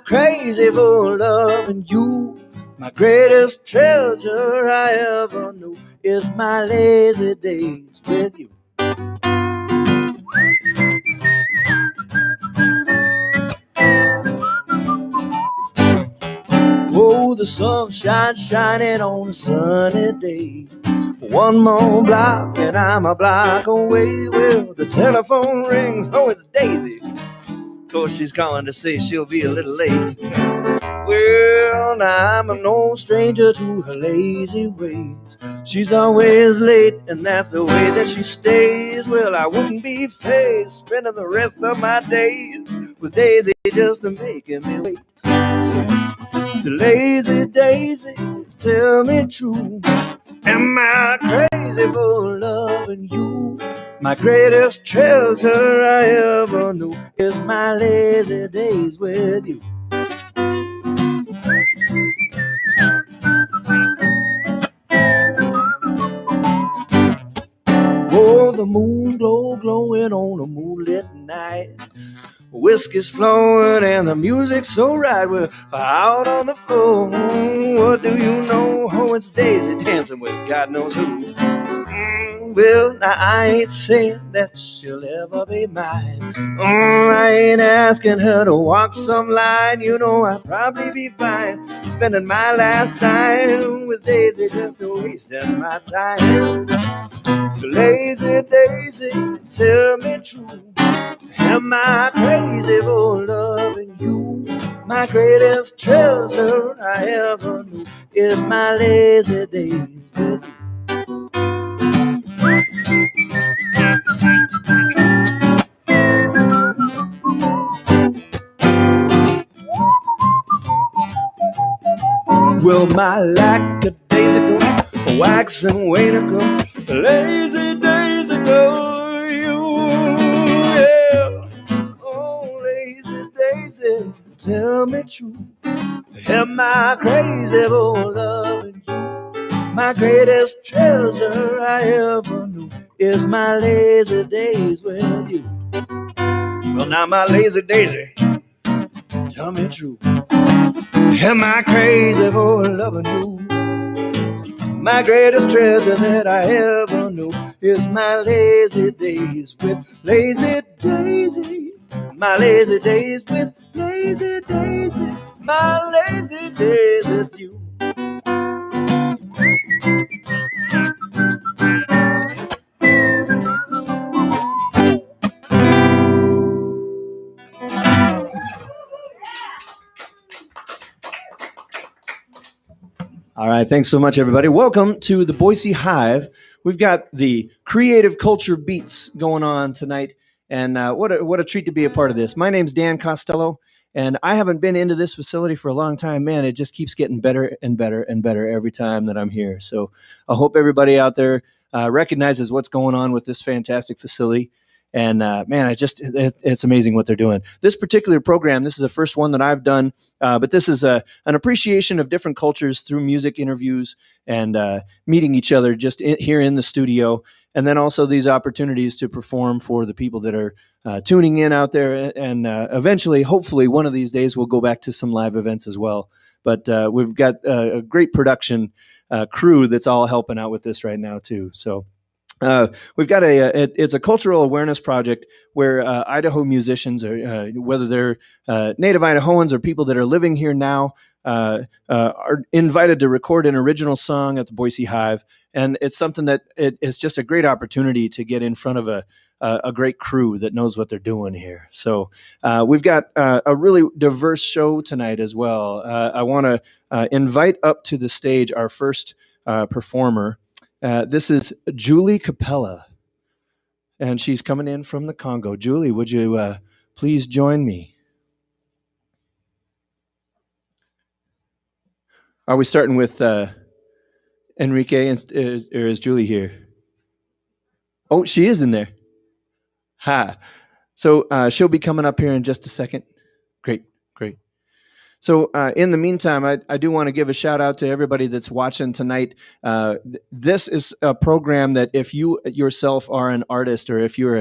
crazy for loving you? My greatest treasure I ever knew is my lazy days with you. Oh, the sunshine shining on a sunny day. One more block and I'm a block away. Well, the telephone rings. Oh, it's Daisy. Of course, she's calling to say she'll be a little late. Well, now I'm no stranger to her lazy ways. She's always late, and that's the way that she stays. Well, I wouldn't be faced spending the rest of my days with Daisy just making me wait. So lazy Daisy, tell me true, am I crazy for loving you? My greatest treasure I ever knew is my lazy days with you. Oh, the moon glowing on a moonlit night. Whiskey's flowing and the music's so right. We're out on the floor. What do you know? Oh, it's Daisy dancing with God knows who. Well, now I ain't saying that she'll ever be mine. I ain't asking her to walk some line. You know I'd probably be fine spending my last time with Daisy, just wasting my time. So lazy Daisy, tell me true, am I crazy for loving you? My greatest treasure I ever knew is my lazy days with you. Well, my lackadaisical, waxing wainical, lazy daisical, you, yeah. Oh, lazy daisy, tell me true, am I crazy for loving you? My greatest treasure I ever knew is my lazy days with you. Well, now my lazy daisy, tell me true, am I crazy for loving you? My greatest treasure that I ever knew is my lazy days with lazy Daisy. My lazy days with lazy Daisy. My lazy days with you. All right, thanks so much, everybody. Welcome to the Boise Hive. We've got the creative culture beats going on tonight, and what a treat to be a part of this. My name's Dan Costello, and I haven't been into this facility for a long time. Man, it just keeps getting better and better and better every time that I'm here. So I hope everybody out there recognizes what's going on with this fantastic facility. And man, it's amazing what they're doing. This particular program, this is the first one that I've done, but this is an appreciation of different cultures through music interviews and meeting each other just here in the studio. And then also these opportunities to perform for the people that are tuning in out there. And eventually, hopefully, one of these days, we'll go back to some live events as well. But we've got a great production crew that's all helping out with this right now, too. So we've got it's a cultural awareness project where Idaho musicians, or whether they're native Idahoans or people that are living here now, are invited to record an original song at the Boise Hive. And it's something that it's just a great opportunity to get in front of a great crew that knows what they're doing here. So we've got a really diverse show tonight as well. I want to invite up to the stage our first performer. This is Julie Kapela, and she's coming in from the Congo. Julie, would you please join me? Are we starting with Enrique, or is Julie here? Oh, she is in there. Ha. So she'll be coming up here in just a second. Great. So in the meantime, I do want to give a shout out to everybody that's watching tonight. This is a program that if you yourself are an artist, or if you're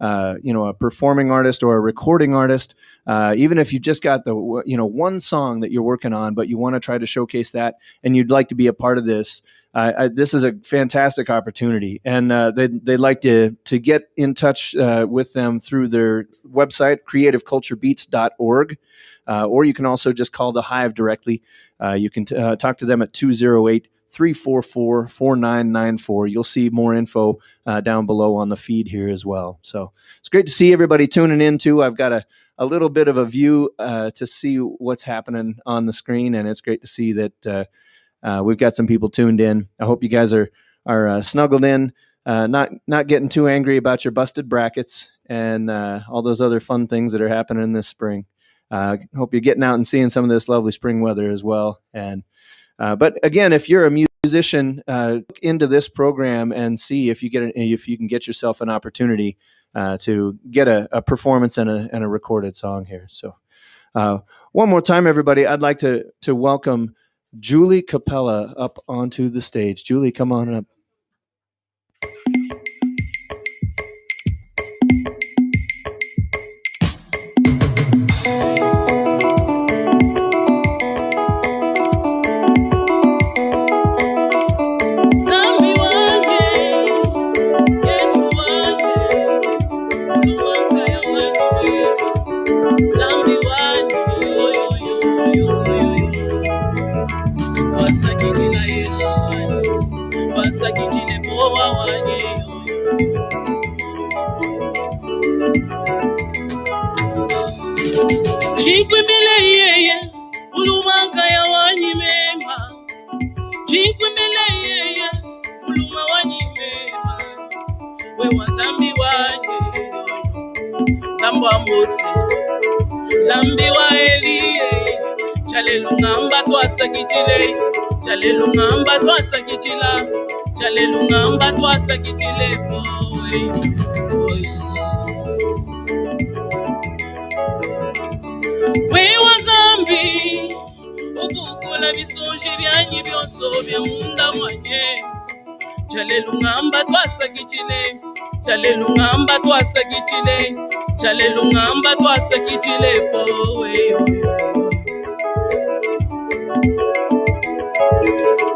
a performing artist or a recording artist, even if you just got the one song that you're working on, but you want to try to showcase that and you'd like to be a part of this, this is a fantastic opportunity. And they'd like to get in touch with them through their website, creativeculturebeats.org, or you can also just call the Hive directly. You can talk to them at 208-344-4994. You'll see more info down below on the feed here as well. So it's great to see everybody tuning in too. I've got a little bit of a view to see what's happening on the screen, and it's great to see that we've got some people tuned in. I hope you guys are snuggled in, not getting too angry about your busted brackets and all those other fun things that are happening this spring. Hope you're getting out and seeing some of this lovely spring weather as well. And but again, if you're a musician, look into this program and see if you can get yourself an opportunity to get a performance and a recorded song here. So one more time, everybody, I'd like to welcome Julie Kapela up onto the stage. Julie, come on up.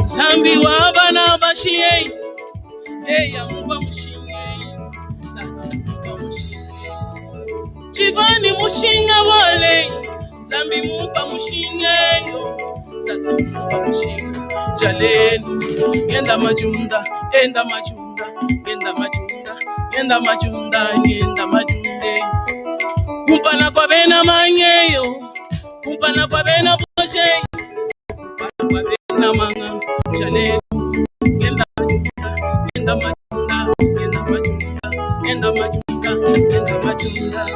Zambi wa bana bashiye ya muba mushinge tatu mushinge chivani mushinga wale zambi muba mushinge yo tatu muba mushinge jalelu yenda majunda yenda majunda yenda majunda yenda majunda yenda majunde kumpana kwa bena manyeyo kumpana kwa bena boshe kumpana kwa bena manga jalelu yenda majunda yenda majunda yenda majunda yenda majunda yenda majunda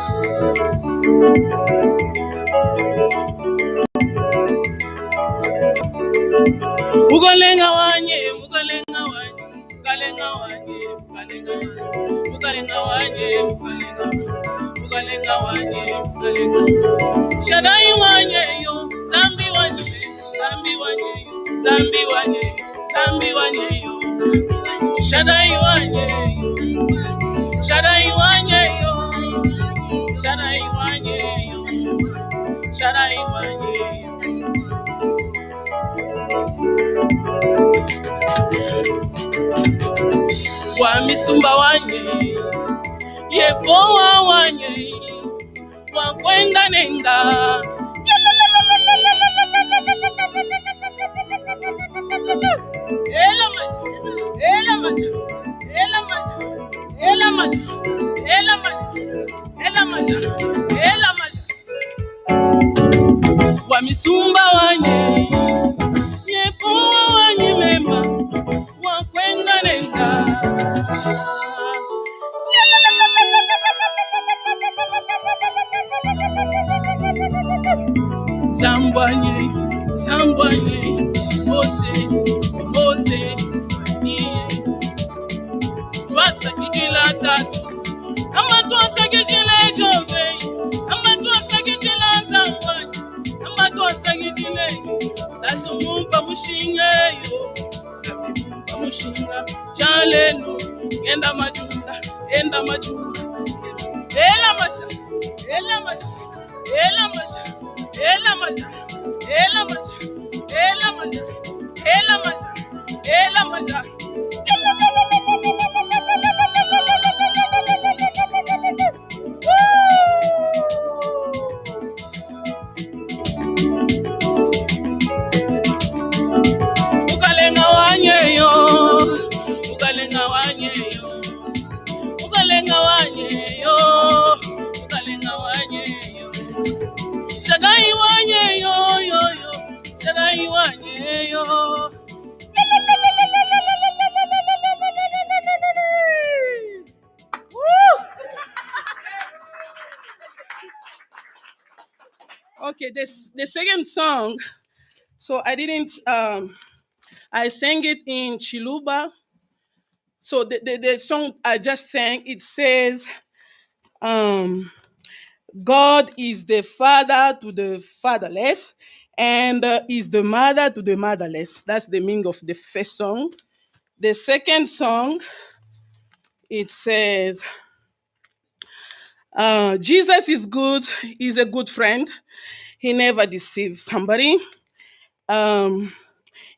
Mugalenga wanye mugalenga wanye mugalenga wanye mugalenga wanye mugalenga wanye mugalenga Shadai wanye yo zambi wanye yo zambi wanye yo Shadai wanye yo Shadai wanye yo Shadai wanye yo Shadai wanye yo Wa misumba wanye yepoa wanye wa kwenda nenga ela maja ela maja ela maja ela maja ela maja ela maja ela maja wa misumba wanye yepoa wanye mema wa kwenda nenga Zambanye, Zambanye, Mose, Mose, Niye. Twasa kijila tatu, ama twasa kijile jove, ama twasa kijila zambanye, ama twasa kijile, tatu mumpa mushinge yo, zambi mumpa mushinga, chalelu, enda majunda, enda majunda, enda ela masha, ela masha, ela masha, ela masha, ela masha, ela masha, ela masha, ela masha. Ukalenga wanyeyo, ukalenga wanyeyo, ukalenga wanyeyo, ukalenga wanyeyo, shagai wanyeyo, yo yo, shagai wanyeyo. Okay, the second song. So I didn't. I sang it in Chiluba. So the song I just sang, it says, God is the father to the fatherless and is the mother to the motherless. That's the meaning of the first song. The second song, it says, Jesus is good. He's a good friend. He never deceives somebody.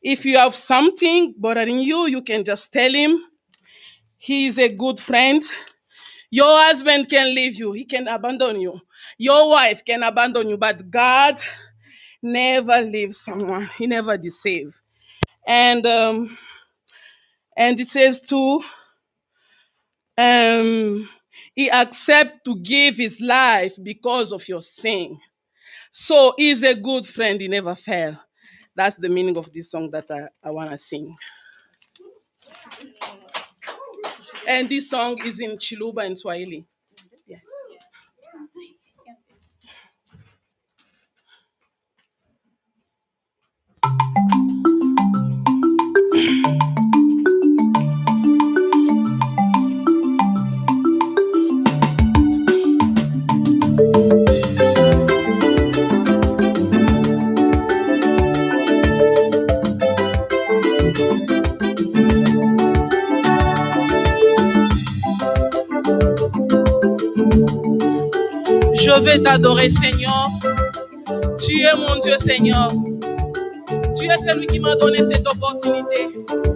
If you have something bothering you, you can just tell him. He's a good friend. Your husband can leave you. He can abandon you. Your wife can abandon you. But God never leaves someone. He never deceives. And it says too, he accepts to give his life because of your sin. So he's a good friend. He never fails. That's the meaning of this song that I want to sing. And this song is in Chiluba and Swahili. Yes. Je vais t'adorer, Seigneur. Tu es mon Dieu, Seigneur. Tu es celui qui m'a donné cette opportunité.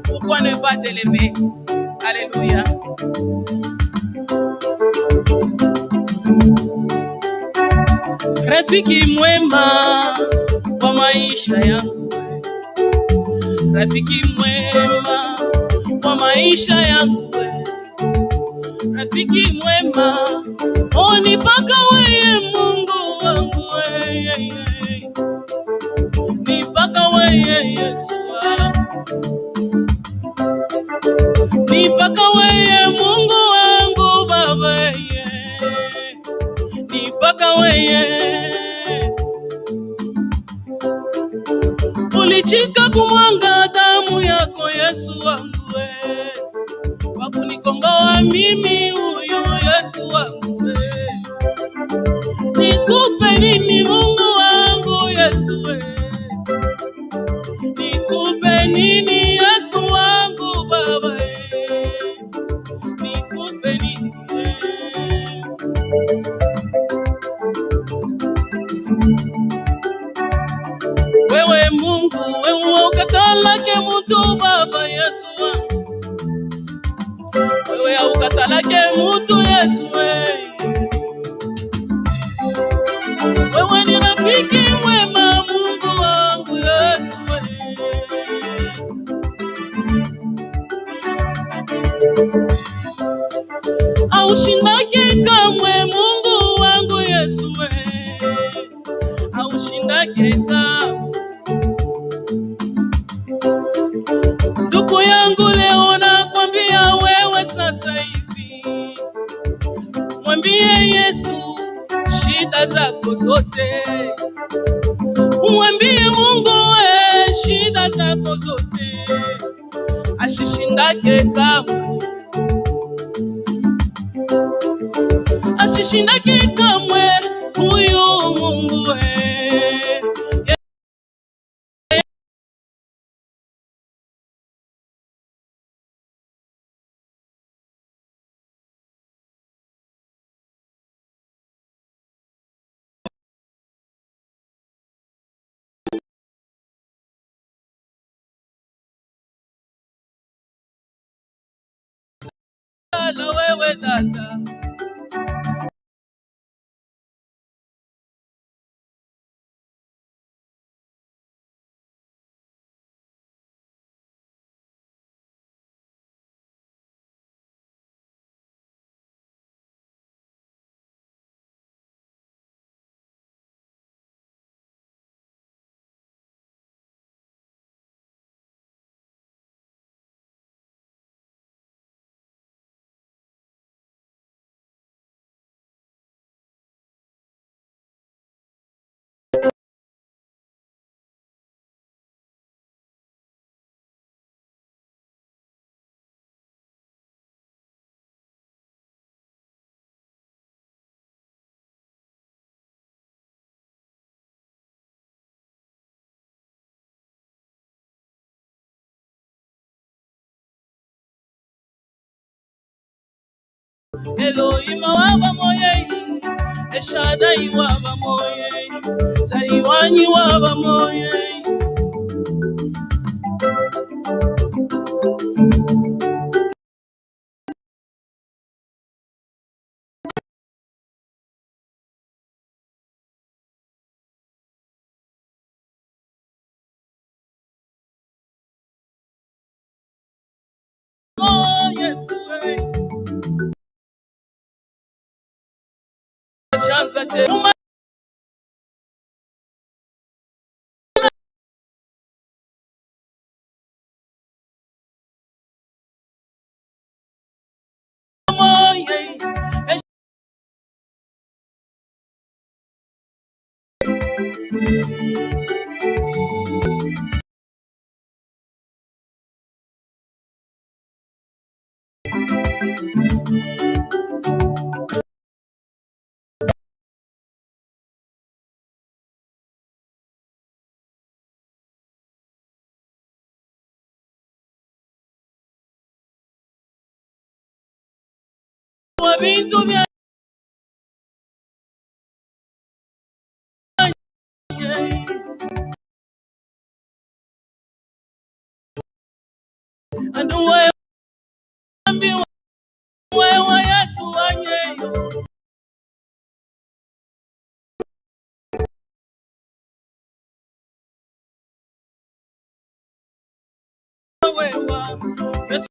Pourquoi ne pas t'élever? Alléluia. Rafiki mwema wa maisha yangu. Rafiki mwema wa maisha yangu. Rafiki mwema, onipaka weye Mungu wangu weye. Nipaka weye Yesu wangu. Nipaka weye Mungu wangu Baba ye. Nipaka weye. Ulichika kumwanga damu yako Yesu wangu we. Wakunikomboa mimi huyu Yesu wangu we. Nikupe nini Mungu wangu Yesu we. Nikupe nini Yesu wangu Baba we. Nikupe nini we. Wewe Mungu wewe ukatalake mutu Baba Yesu wangu. Wewe ukatalake mutu Yesu we. Wewe ni rafiki mwema Mungu wangu Yesu we. Aushindake kamwe Mungu wangu Yesu we. Aushindake kamwe. Ndugu yangu leo nakwambia wewe sasa hivi. Mwambie Yesu shida zako zote. Mwambie Mungu we shida zako zote. Ashishindake kamwe. Ashishindake kamwe huyu Mungu we. we dada. Elohim waba moye, Eshadai waba moye, Taiwani waba moye. Oh yes, chanza che moye, wabintu bya anuwe ambiwa wewe Yesu wanyeyo. Wewe Yesu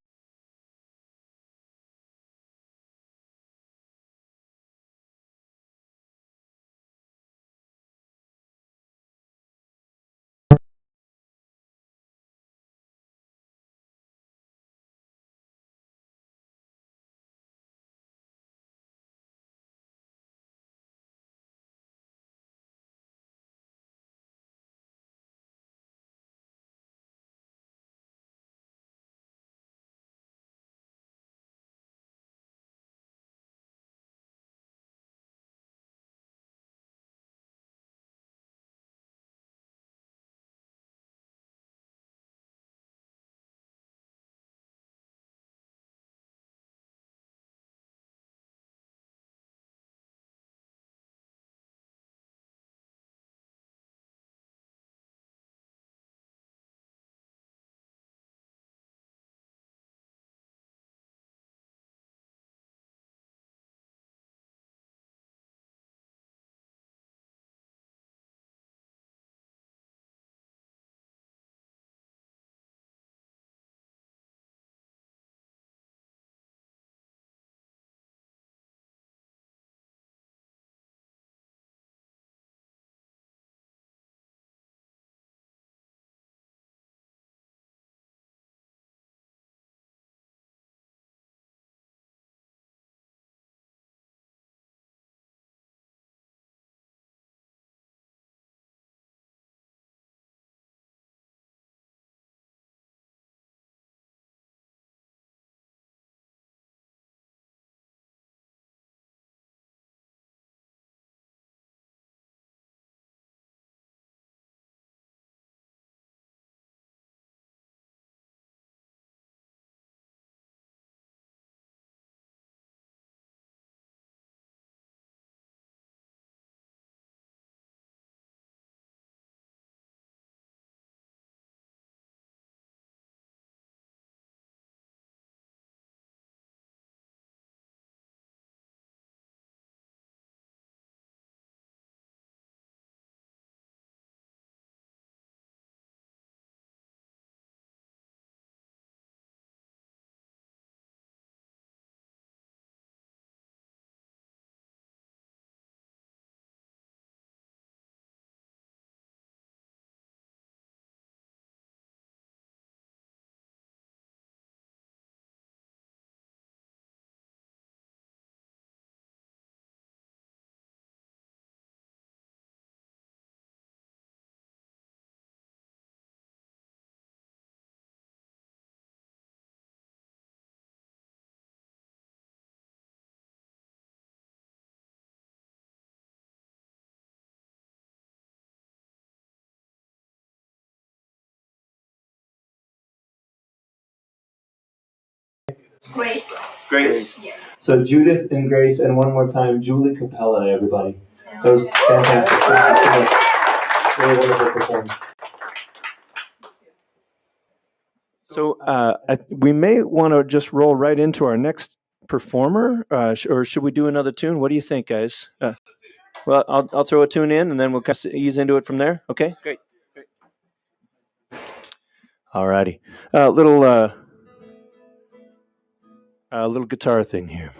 Grace. Grace. Yes. So Judith and Grace, and one more time, Julie Kapela, everybody. That was fantastic. Thank you so much. Really wonderful performance. So we may want to just roll right into our next performer, or should we do another tune? What do you think, guys? Well, I'll throw a tune in, and then we'll kind of ease into it from there. Okay, great. All righty. Little guitar thing here.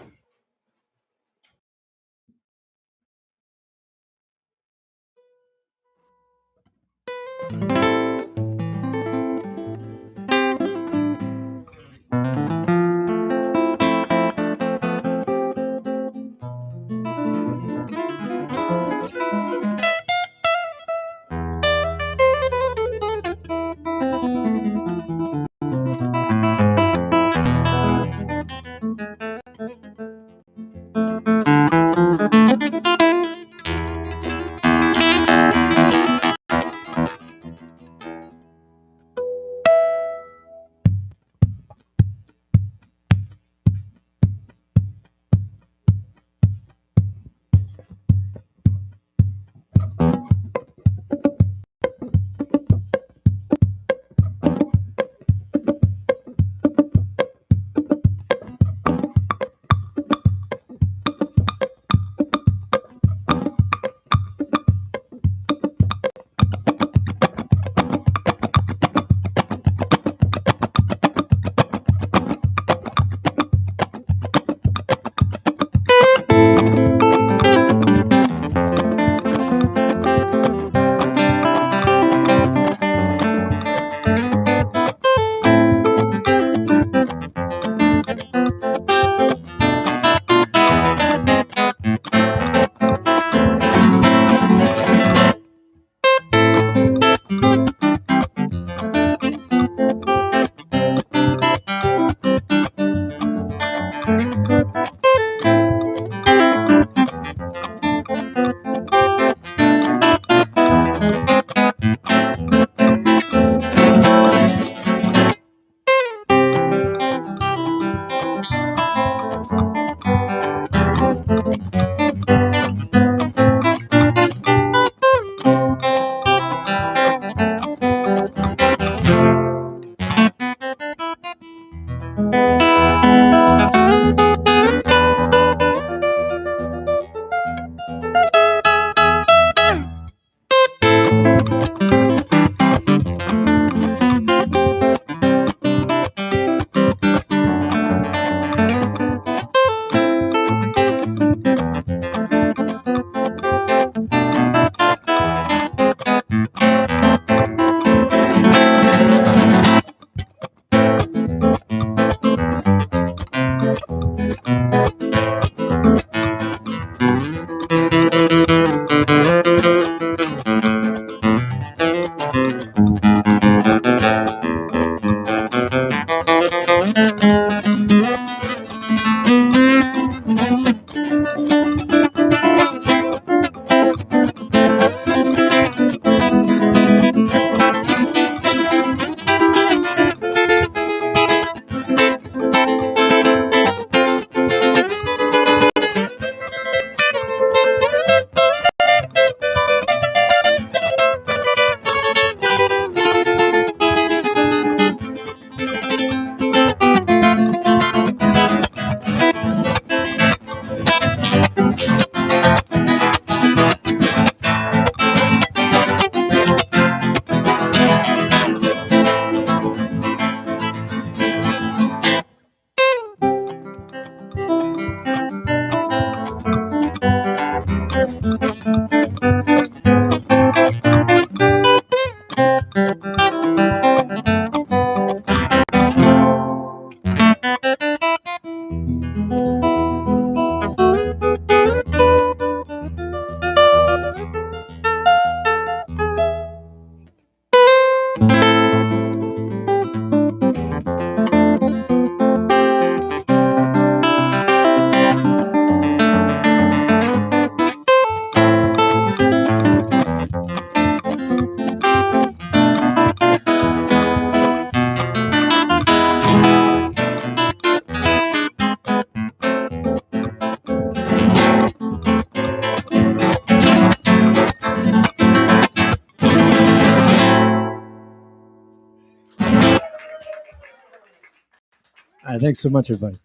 Thanks so much, everybody.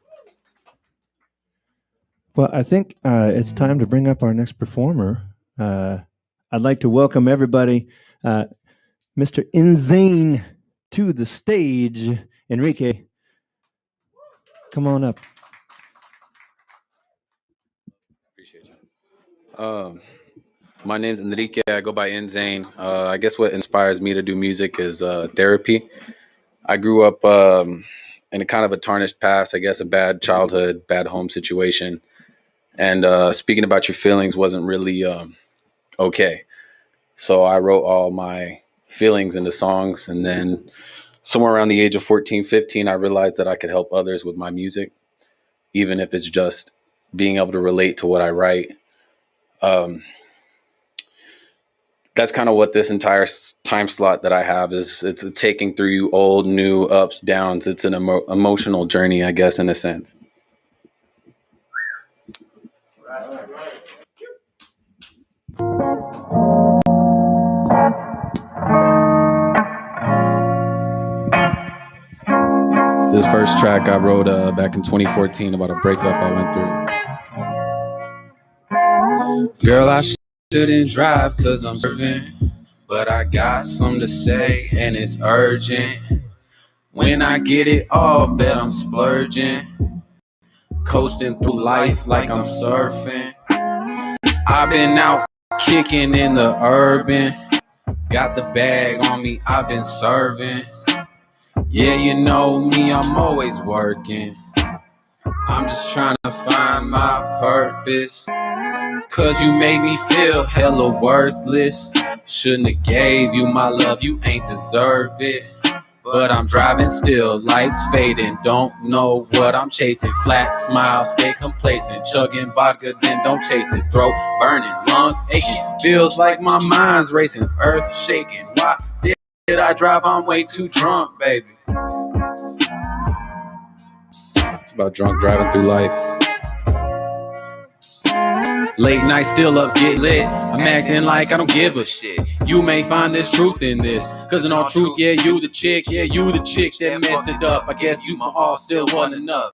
Well, I think it's time to bring up our next performer. I'd like to welcome everybody, Mr. Inzain, to the stage. Enrique, come on up. Appreciate you. My name's Enrique. I go by Inzain. I guess what inspires me to do music is therapy. I grew up in a kind of a tarnished past, I guess a bad childhood, bad home situation. And speaking about your feelings wasn't really okay. So I wrote all my feelings into songs. And then somewhere around the age of 14, 15, I realized that I could help others with my music, even if it's just being able to relate to what I write. That's kind of what this entire time slot that I have is. It's a taking through old, new, ups, downs. It's an emotional journey, I guess, in a sense. This first track I wrote back in 2014 about a breakup I went through. Girl, I shouldn't drive cause I'm serving, but I got something to say and it's urgent. When I get it all, bet I'm splurging. Coasting through life like I'm surfing. I've been out kicking in the urban. Got the bag on me, I've been serving. Yeah, you know me, I'm always working. I'm just trying to find my purpose. Cause you made me feel hella worthless. Shouldn't have gave you my love, you ain't deserve it. But I'm driving still, lights fading. Don't know what I'm chasing. Flat smile, stay complacent. Chugging vodka, then don't chase it. Throat burning, lungs aching. Feels like my mind's racing, earth shaking. Why did I drive? I'm way too drunk, baby. It's about drunk driving through life. Late night still up, get lit. I'm acting like I don't give a shit. You may find this truth in this. Cause in all truth, yeah, you the chick. Yeah, you the chick that messed it up. I guess you my all still wasn't enough.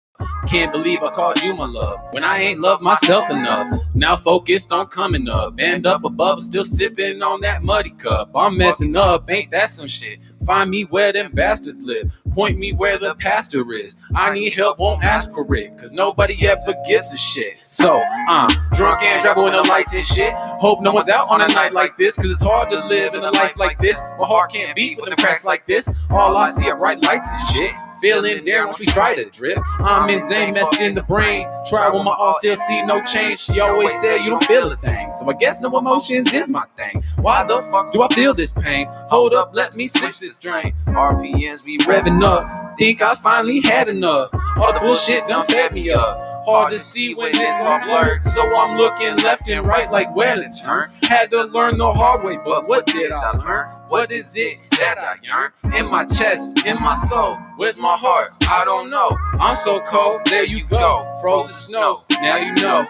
Can't believe I called you my love when I ain't loved myself enough. Now focused on coming up. Band up above, still sipping on that muddy cup. I'm messing up, ain't that some shit? Find me where them bastards live. Point me where the pastor is. I need help, won't ask for it. Cause nobody ever gives a shit. So I'm drunk and driving with the lights and shit. Hope no one's out on a night like this. Cause it's hard to live in a life like this. My heart can't beat with the cracks like this. All I see are bright lights and shit. Feeling there once we try to drip. I'm Inzain, messed in the brain. Try with my all, still see no change. She always said you don't feel a thing. So I guess no emotions is my thing. Why the fuck do I feel this pain? Hold up, let me switch this drain. RPMs be revving up. Think I finally had enough. All the bullshit done fed me up. Hard to see when it's all blurred. So I'm looking left and right like where to turn. Had to learn the hard way, but what did I learn? What is it that I yearn? In my chest, in my soul, where's my heart? I don't know. I'm so cold, there you go. Frozen snow, now you know.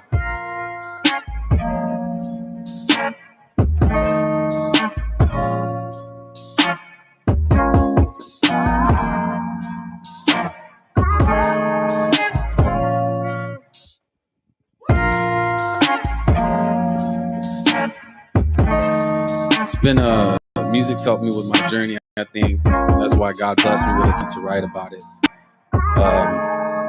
It's been music's helped me with my journey. I think that's why God blessed me with it to write about it.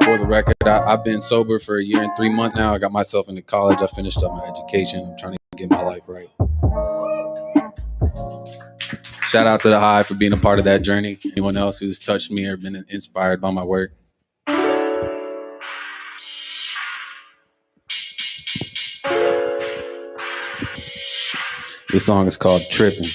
For the record, I've been sober for 1 year and 3 months now. I got myself into college. I finished up my education. I'm trying to get my life right. Shout out to the Hive for being a part of that journey. Anyone else who's touched me or been inspired by my work. This song is called Trippin'.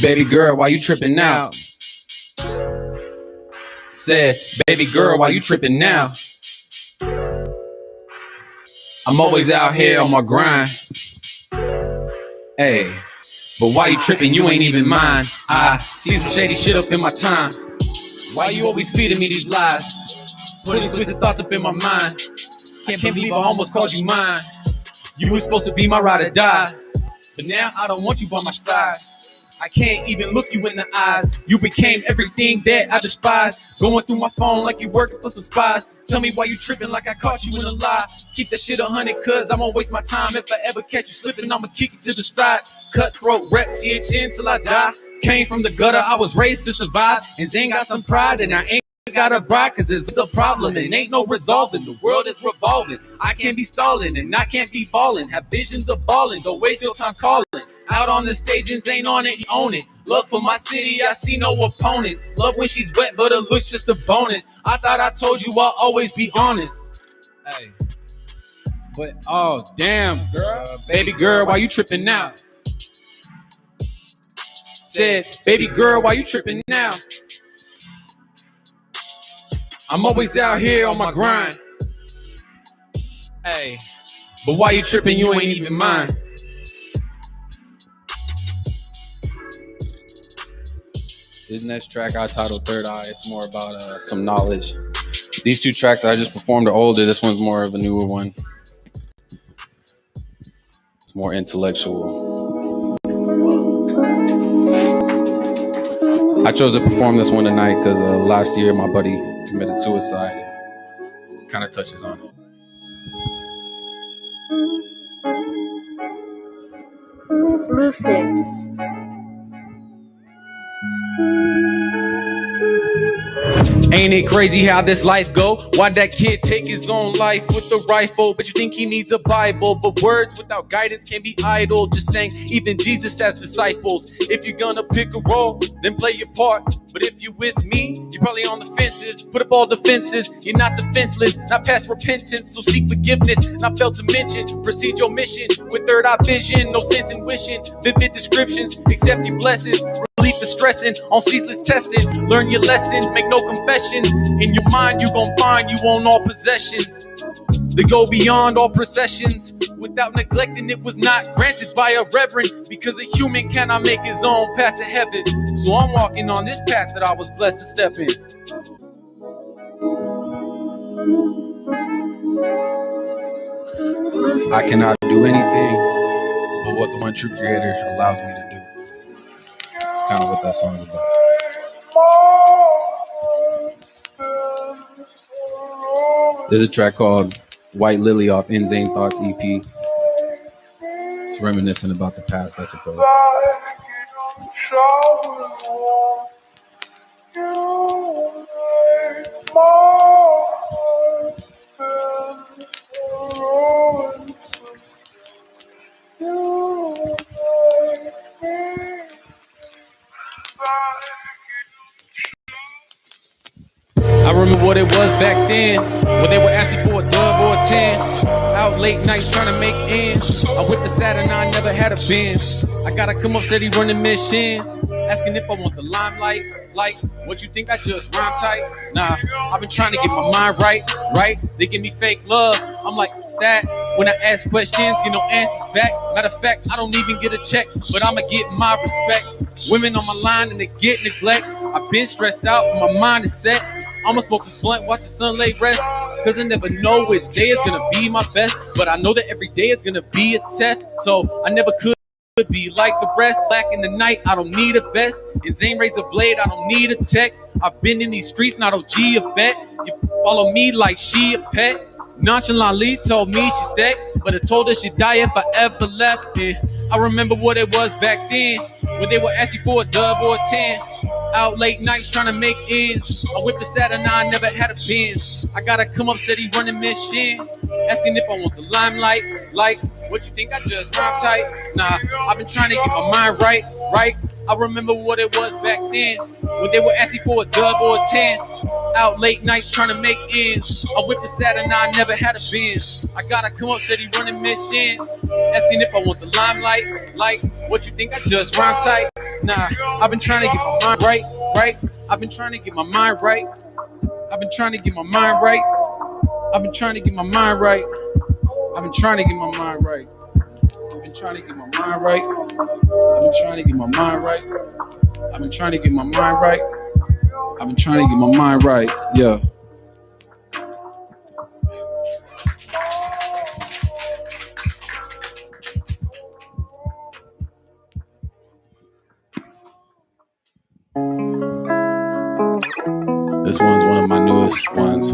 Baby girl, why you tripping now? Said, baby girl, why you tripping now? I'm always out here on my grind. Hey, but why you tripping? You ain't even mine. I see some shady shit up in my time. Why you always feeding me these lies? Putting twisted thoughts up in my mind. Can't believe I almost called you mine. You were supposed to be my ride or die, but now I don't want you by my side. I can't even look you in the eyes. You became everything that I despise. Going through my phone like you working for some spies. Tell me why you tripping like I caught you in a lie. Keep that shit 100 cause I won't waste my time. If I ever catch you slipping, I'ma kick you to the side. Cutthroat rep THN till I die. Came from the gutter, I was raised to survive. And Zane got some pride and I ain't gotta brag cause it's a problem and ain't no resolving. The world is revolving. I can't be stalling and I can't be balling. Have visions of balling, don't waste your time calling. Out on the stage and ain't on it, he own it. Love for my city, I see no opponents. Love when she's wet, but her looks just a bonus. I thought I told you I'll always be honest. Hey, but oh damn, girl, baby girl, why you tripping now? Said, baby girl, why you tripping now? I'm always out here on my grind. Hey, but why you tripping? You ain't even mine. This next track I titled Third Eye. It's more about some knowledge. These two tracks I just performed are older. This one's more of a newer one. It's more intellectual. I chose to perform this one tonight because last year my buddy committed suicide. It kind of touches on it. Lucid. Ain't it crazy how this life go? Why'd that kid take his own life with the rifle? But you think he needs a Bible. But words without guidance can be idle. Just saying, even Jesus has disciples. If you're gonna pick a role, then play your part. But if you're with me, you're probably on the fences. Put up all defenses, you're not defenseless. Not past repentance, so seek forgiveness. Not failed to mention, proceed your mission. With third eye vision, no sense in wishing. Vivid descriptions, accept your blessings. Relief the stressing, on ceaseless testing. Learn your lessons, make no confessions. In your mind, you gon' find you own all possessions. They go beyond all processions. Without neglecting, it was not granted by a reverend. Because a human cannot make his own path to heaven. So I'm walking on this path that I was blessed to step in. I cannot do anything but what the one true creator allows me to do. It's kind of what that song's about. There's a track called White Lily off Inzain Thoughts EP. It's reminiscent about the past, I suppose. I remember what it was back then, when they were asking for a dub or a 10. Out late nights trying to make ends. I whipped the Saturn, I never had a Benz. I gotta come up steady running missions. Asking if I want the limelight. Like, what you think I just rhyme tight? Nah, I've been trying to get my mind right. They give me fake love, I'm like that. When I ask questions, get no answers back. Matter of fact, I don't even get a check, but I'ma get my respect. Women on my line and they get neglect. I've been stressed out, my mind is set. I'ma smoke a blunt, watch the sun lay rest. Cause I never know which day is gonna be my best. But I know that every day is gonna be a test. So I never could be like the rest. Black in the night, I don't need a vest. Inzain raise a blade, I don't need a tech. I've been in these streets, not OG a vet. You follow me like she a pet. Nonchalantly told me she stayed, but I told her she'd die if I ever left. And I remember what it was back then, when they were asking for a dub or a 10. Out late nights trying to make ends. I whipped the Saturn, I never had a Benz. I gotta come up steady running missions. Asking if I want the limelight. Like, what you think I just rhyme tight? Nah, I've been trying to get my mind right. I remember what it was back then, when they were asking for a dub or a 10. Out late nights trying to make ends. I whipped the Saturn, I never had a Benz. I gotta come up steady running missions. Asking if I want the limelight. Like, what you think I just rhyme tight? Nah, I've been trying to get my mind right. I've been trying to get my mind right. I've been trying to get my mind right. I've been trying to get my mind right. I've been trying to get my mind right. I've been trying to get my mind right. I've been trying to get my mind right. I've been trying to get my mind right. I've been trying to get my mind right. Yeah. my newest ones.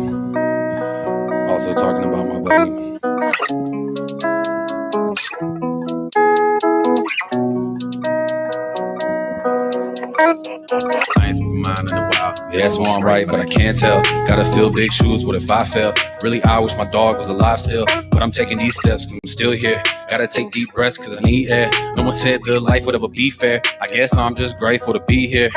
Also talking about my buddy. I ain't speaking mine in a while. Yeah, so I'm right, but I can't tell. Gotta fill big shoes, what if I fell? Really, I wish my dog was alive still. But I'm taking these steps, cause I'm still here. Gotta take deep breaths, cause I need air. No one said the life would ever be fair. I guess I'm just grateful to be here.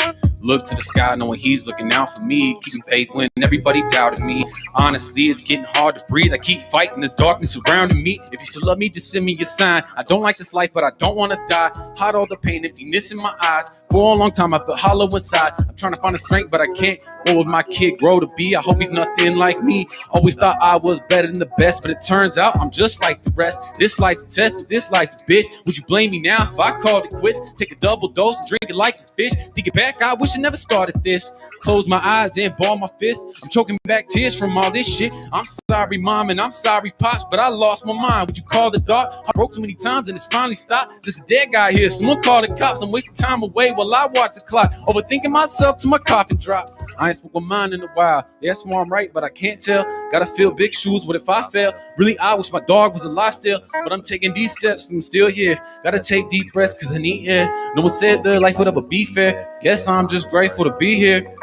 Look to the sky, knowing he's looking out for me. Keeping faith when everybody doubted me. Honestly, it's getting hard to breathe. I keep fighting this darkness surrounding me. If you still love me, just send me a sign. I don't like this life, but I don't want to die. Hide all the pain, emptiness in my eyes. For a long time, I felt hollow inside. I'm trying to find a strength, but I can't. What would my kid grow to be? I hope he's nothing like me. Always thought I was better than the best, but it turns out I'm just like the rest. This life's a test, but this life's a bitch. Would you blame me now if I called it quits? Take a double dose and drink it like a fish. To get back, I wish I never started this. Close my eyes and ball my fist. I'm choking back tears from all this shit. I'm sorry, mom, and I'm sorry, pops, but I lost my mind. Would you call the dark? I broke too many times and it's finally stopped. There's a dead guy here. Someone call the cops. I'm wasting time away while I watch the clock. Overthinking myself till my coffin drop. I ain't spoken mine in a while. Yeah, that's why I'm right, but I can't tell. Gotta fill big shoes. What if I fail? Really, I wish my dog was alive still, but I'm taking these steps and I'm still here. Gotta take deep breaths cause I need air. No one said the life would ever be fair. Guess I'm just grateful to be here.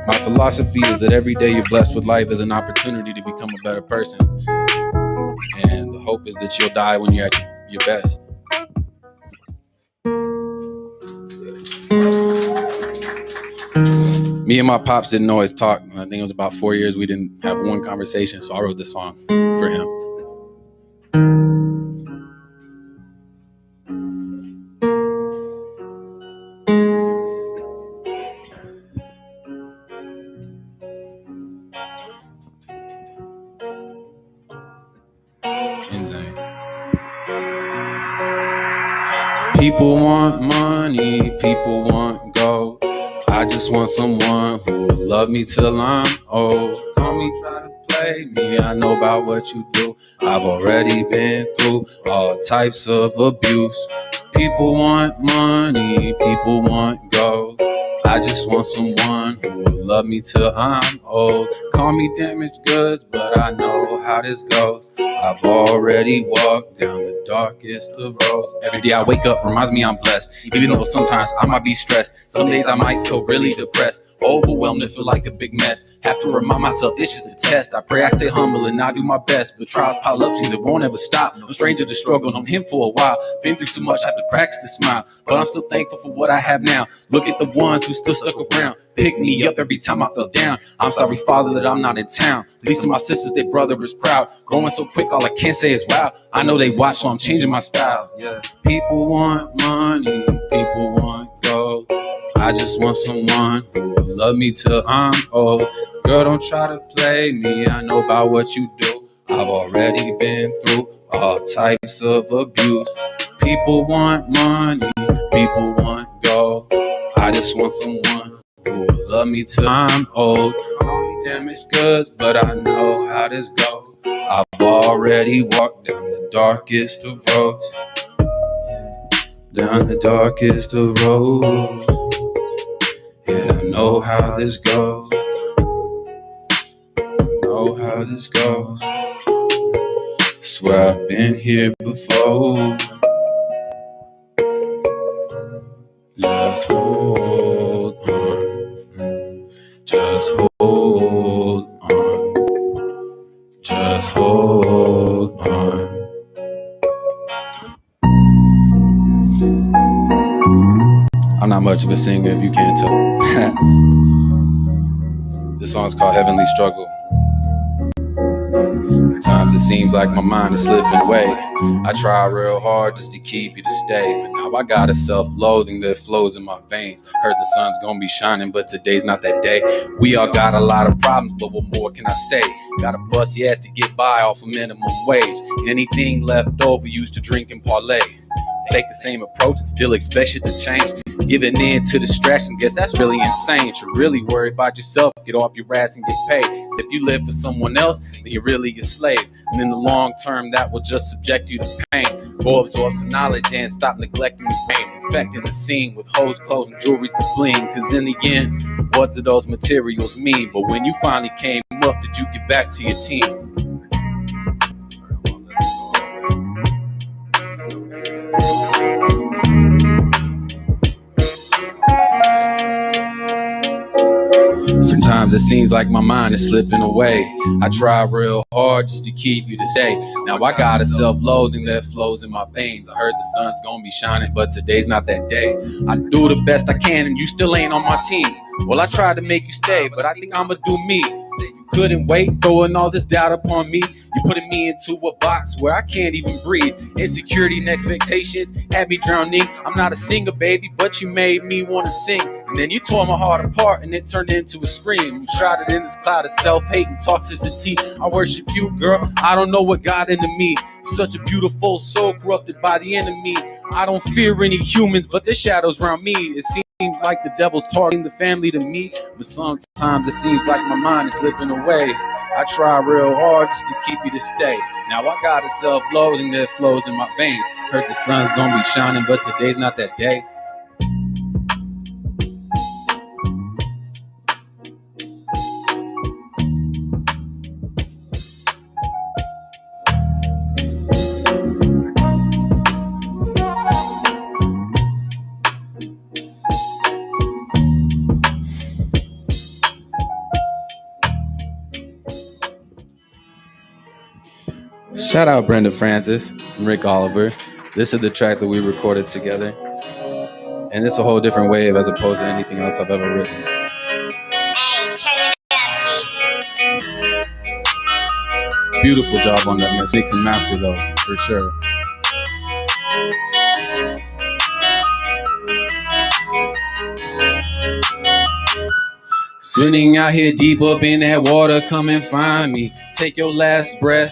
My philosophy is that every day you're blessed with life is an opportunity to become a better person. And the hope is that you'll die when you're at your best. Me and my pops didn't always talk. I think it was about 4 years we didn't have one conversation, so I wrote this song for him. Inzain. People want money, people want gold. I just want someone who will love me till I'm old. Call me, try to play me, I know about what you do. I've already been through all types of abuse. People want money, people want gold. I just want someone who will love me till I'm old. Call me damaged goods, but I know how this goes. I've already walked down the darkest of roads. Every day I wake up reminds me I'm blessed. Even though sometimes I might be stressed. Some days I might feel really depressed. Overwhelmed and feel like a big mess. Have to remind myself it's just a test. I pray I stay humble and I do my best. But trials pile up, seems it won't ever stop. No stranger to struggle, known him for a while. Been through so much, have to practice to smile. But I'm still thankful for what I have now. Look at the ones who still stuck around. Pick me up every time I fell down. I'm sorry, Father, that I'm not in town. At least my sisters, their brother is proud. Growing so quick, all I can say is wow. I know they watch, so I'm changing my style. Yeah. People want money, people want gold. I just want someone who will love me till I'm old. Girl, don't try to play me, I know about what you do. I've already been through all types of abuse. People want money, people want gold. I just want someone who will love me till I'm old. Call me damaged goods, but I know how this goes. I've already walked down the darkest of roads. Down the darkest of roads. Yeah, I know how this goes. Know how this goes. Swear I've been here before. Just hold on. Just hold on. Just hold on. I'm not much of a singer if you can't tell. This song's called Heavenly Struggle. Sometimes it seems like my mind is slipping away. I try real hard just to keep you to stay, but now I got a self-loathing that flows in my veins. Heard the sun's gonna be shining, but today's not that day. We all got a lot of problems, but what more can I say? Gotta bust your ass to get by off a minimum wage. And anything left over used to drink and parlay. Take the same approach and still expect shit to change. Giving in to distraction, guess that's really insane. You should really worry about yourself, get off your ass and get paid. 'Cause if you live for someone else, then you're really a slave. And in the long term, that will just subject you to pain. Go absorb some knowledge and stop neglecting the pain. Infecting the scene with hoes, clothes, and jewelries to bling. Cause in the end, what do those materials mean? But when you finally came up, did you give back to your team? Sometimes it seems like my mind is slipping away. I try real hard just to keep you to stay. Now I got a self-loathing that flows in my veins. I heard the sun's gonna be shining, but today's not that day. I do the best I can and you still ain't on my team. Well, I tried to make you stay, but I think I'ma do me. Said you couldn't wait, throwing all this doubt upon me. You putting me into a box where I can't even breathe. Insecurity and expectations had me drowning. I'm not a singer, baby, but you made me want to sing. And then you tore my heart apart and it turned into a scream. I'm shrouded in this cloud of self-hate and toxicity. I worship you, girl. I don't know what got into me. Such a beautiful soul corrupted by the enemy. I don't fear any humans, but the shadows around me. It seems like the devil's targeting the family to me, but sometimes it seems like my mind is slipping away. I try real hard just to keep you to stay. Now I got a self-loathing that flows in my veins. Heard the sun's gonna be shining, but today's not that day. Shout out Brenda Francis and Rick Oliver. This is the track that we recorded together. And it's a whole different wave as opposed to anything else I've ever written. Hey, turn it up, please. Beautiful job on that mix and master though, for sure. Sitting out here deep up in that water, come and find me. Take your last breath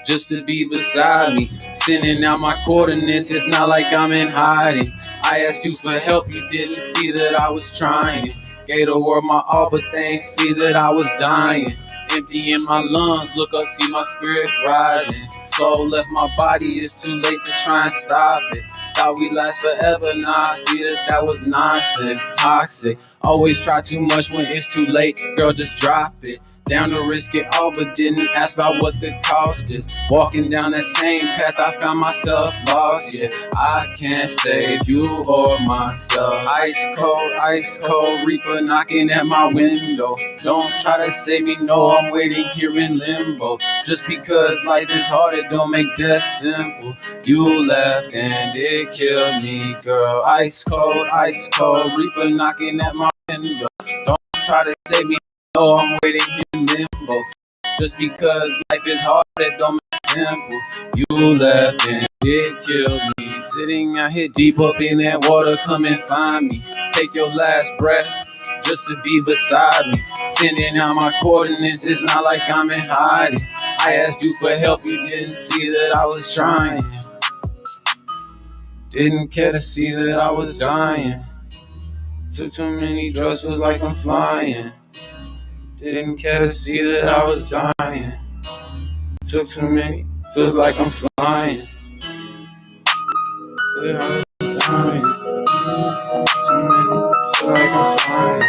just to be beside me. Sending out my coordinates, it's not like I'm in hiding. I asked you for help, you didn't see that I was trying. Gave the world my all, but they ain't see that I was dying. Empty in my lungs, look up, see my spirit rising. Soul left my body, it's too late to try and stop it. Thought we last forever, now I see that was nonsense. Toxic, always try too much when it's too late. Girl, just drop it. Down to risk it all, but didn't ask about what the cost is. Walking down that same path, I found myself lost. Yeah, I can't save you or myself. Ice cold reaper knocking at my window. Don't try to save me, no, I'm waiting here in limbo. Just because life is hard, it don't make death simple. You left and it killed me, girl. Ice cold reaper knocking at my window. Don't try to save me, no, I'm waiting here in limbo. Just because life is hard, it don't make simple. You left and it killed me. Sitting out here deep up in that water, come and find me. Take your last breath just to be beside me. Sending out my coordinates, it's not like I'm in hiding. I asked you for help, you didn't see that I was trying. Didn't care to see that I was dying. Took too many drugs, feels like I'm flying. Didn't care to see that I was dying. Took too many, feels like I'm flying. That I was dying. Too many, feel like I'm flying.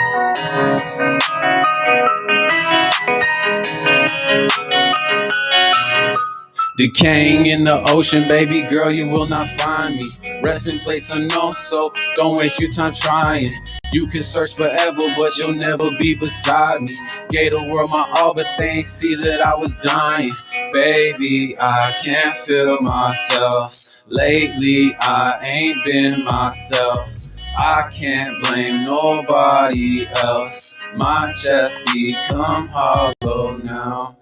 Decaying in the ocean, baby girl, you will not find me. Rest in place unknown, so don't waste your time trying. You can search forever, but you'll never be beside me. Gave the world my all, but they ain't see that I was dying. Baby, I can't feel myself. Lately, I ain't been myself. I can't blame nobody else. My chest become hollow now.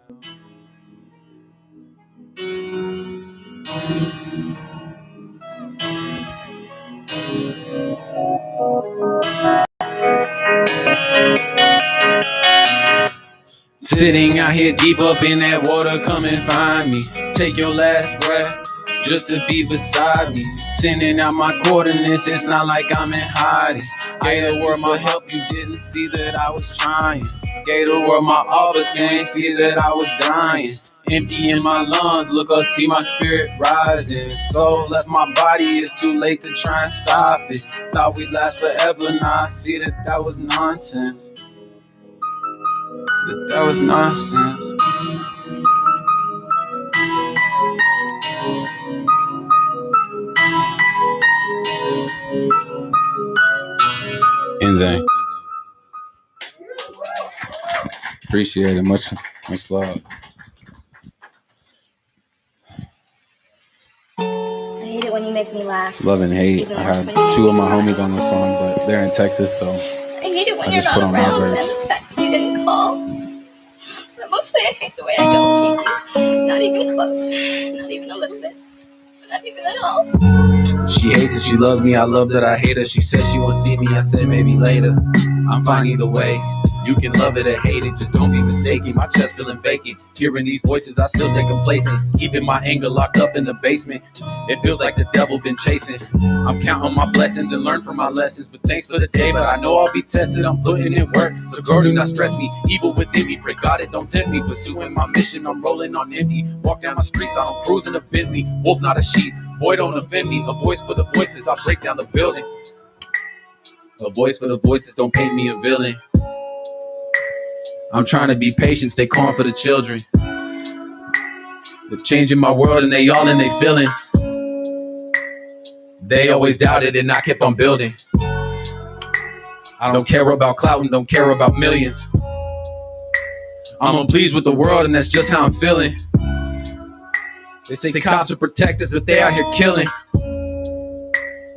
Sitting out here deep up in that water, come and find me. Take your last breath just to be beside me. Sending out my coordinates, it's not like I'm in hiding. Gave the world my help, you didn't see that I was trying. Gave the world my all, but they ain't see that I was dying. Empty in my lungs, look up, see my spirit rising. Soul left my body, it's too late to try and stop it. Thought we'd last forever, now I see that was nonsense. That was nonsense. Inzain. Appreciate it. Much love. I hate it when you make me laugh. Love and hate. I have two of my homies on this song, but they're in Texas, so I hate it when I you're just not put on my around verse. and the fact that you didn't call. But mostly I hate the way I don't hate you. Not even close. Not even a little bit. Not even at all. She hates it, she loves me, I love that I hate her. She said she won't see me, I said maybe later. I'm fine either way. You can love it or hate it, just don't be mistaken. My chest feeling vacant. Hearing these voices, I still stay complacent. Keeping my anger locked up in the basement. It feels like the devil been chasing. I'm counting my blessings and learn from my lessons. But thanks for the day, but I know I'll be tested. I'm putting in work, so girl, do not stress me. Evil within me, pray God it don't tempt me. Pursuing my mission, I'm rolling on empty. Walk down the streets, I don't cruise in a Bentley. Wolf not a sheep, boy don't offend me. A voice for the voices, I'll break down the building. A voice for the voices, don't paint me a villain. I'm trying to be patient, stay calm for the children. They're changing my world and they all in their feelings. They always doubted and I kept on building. I don't care about clout and don't care about millions. I'm unpleased with the world and that's just how I'm feeling. They say cops will protect us, but they out here killing.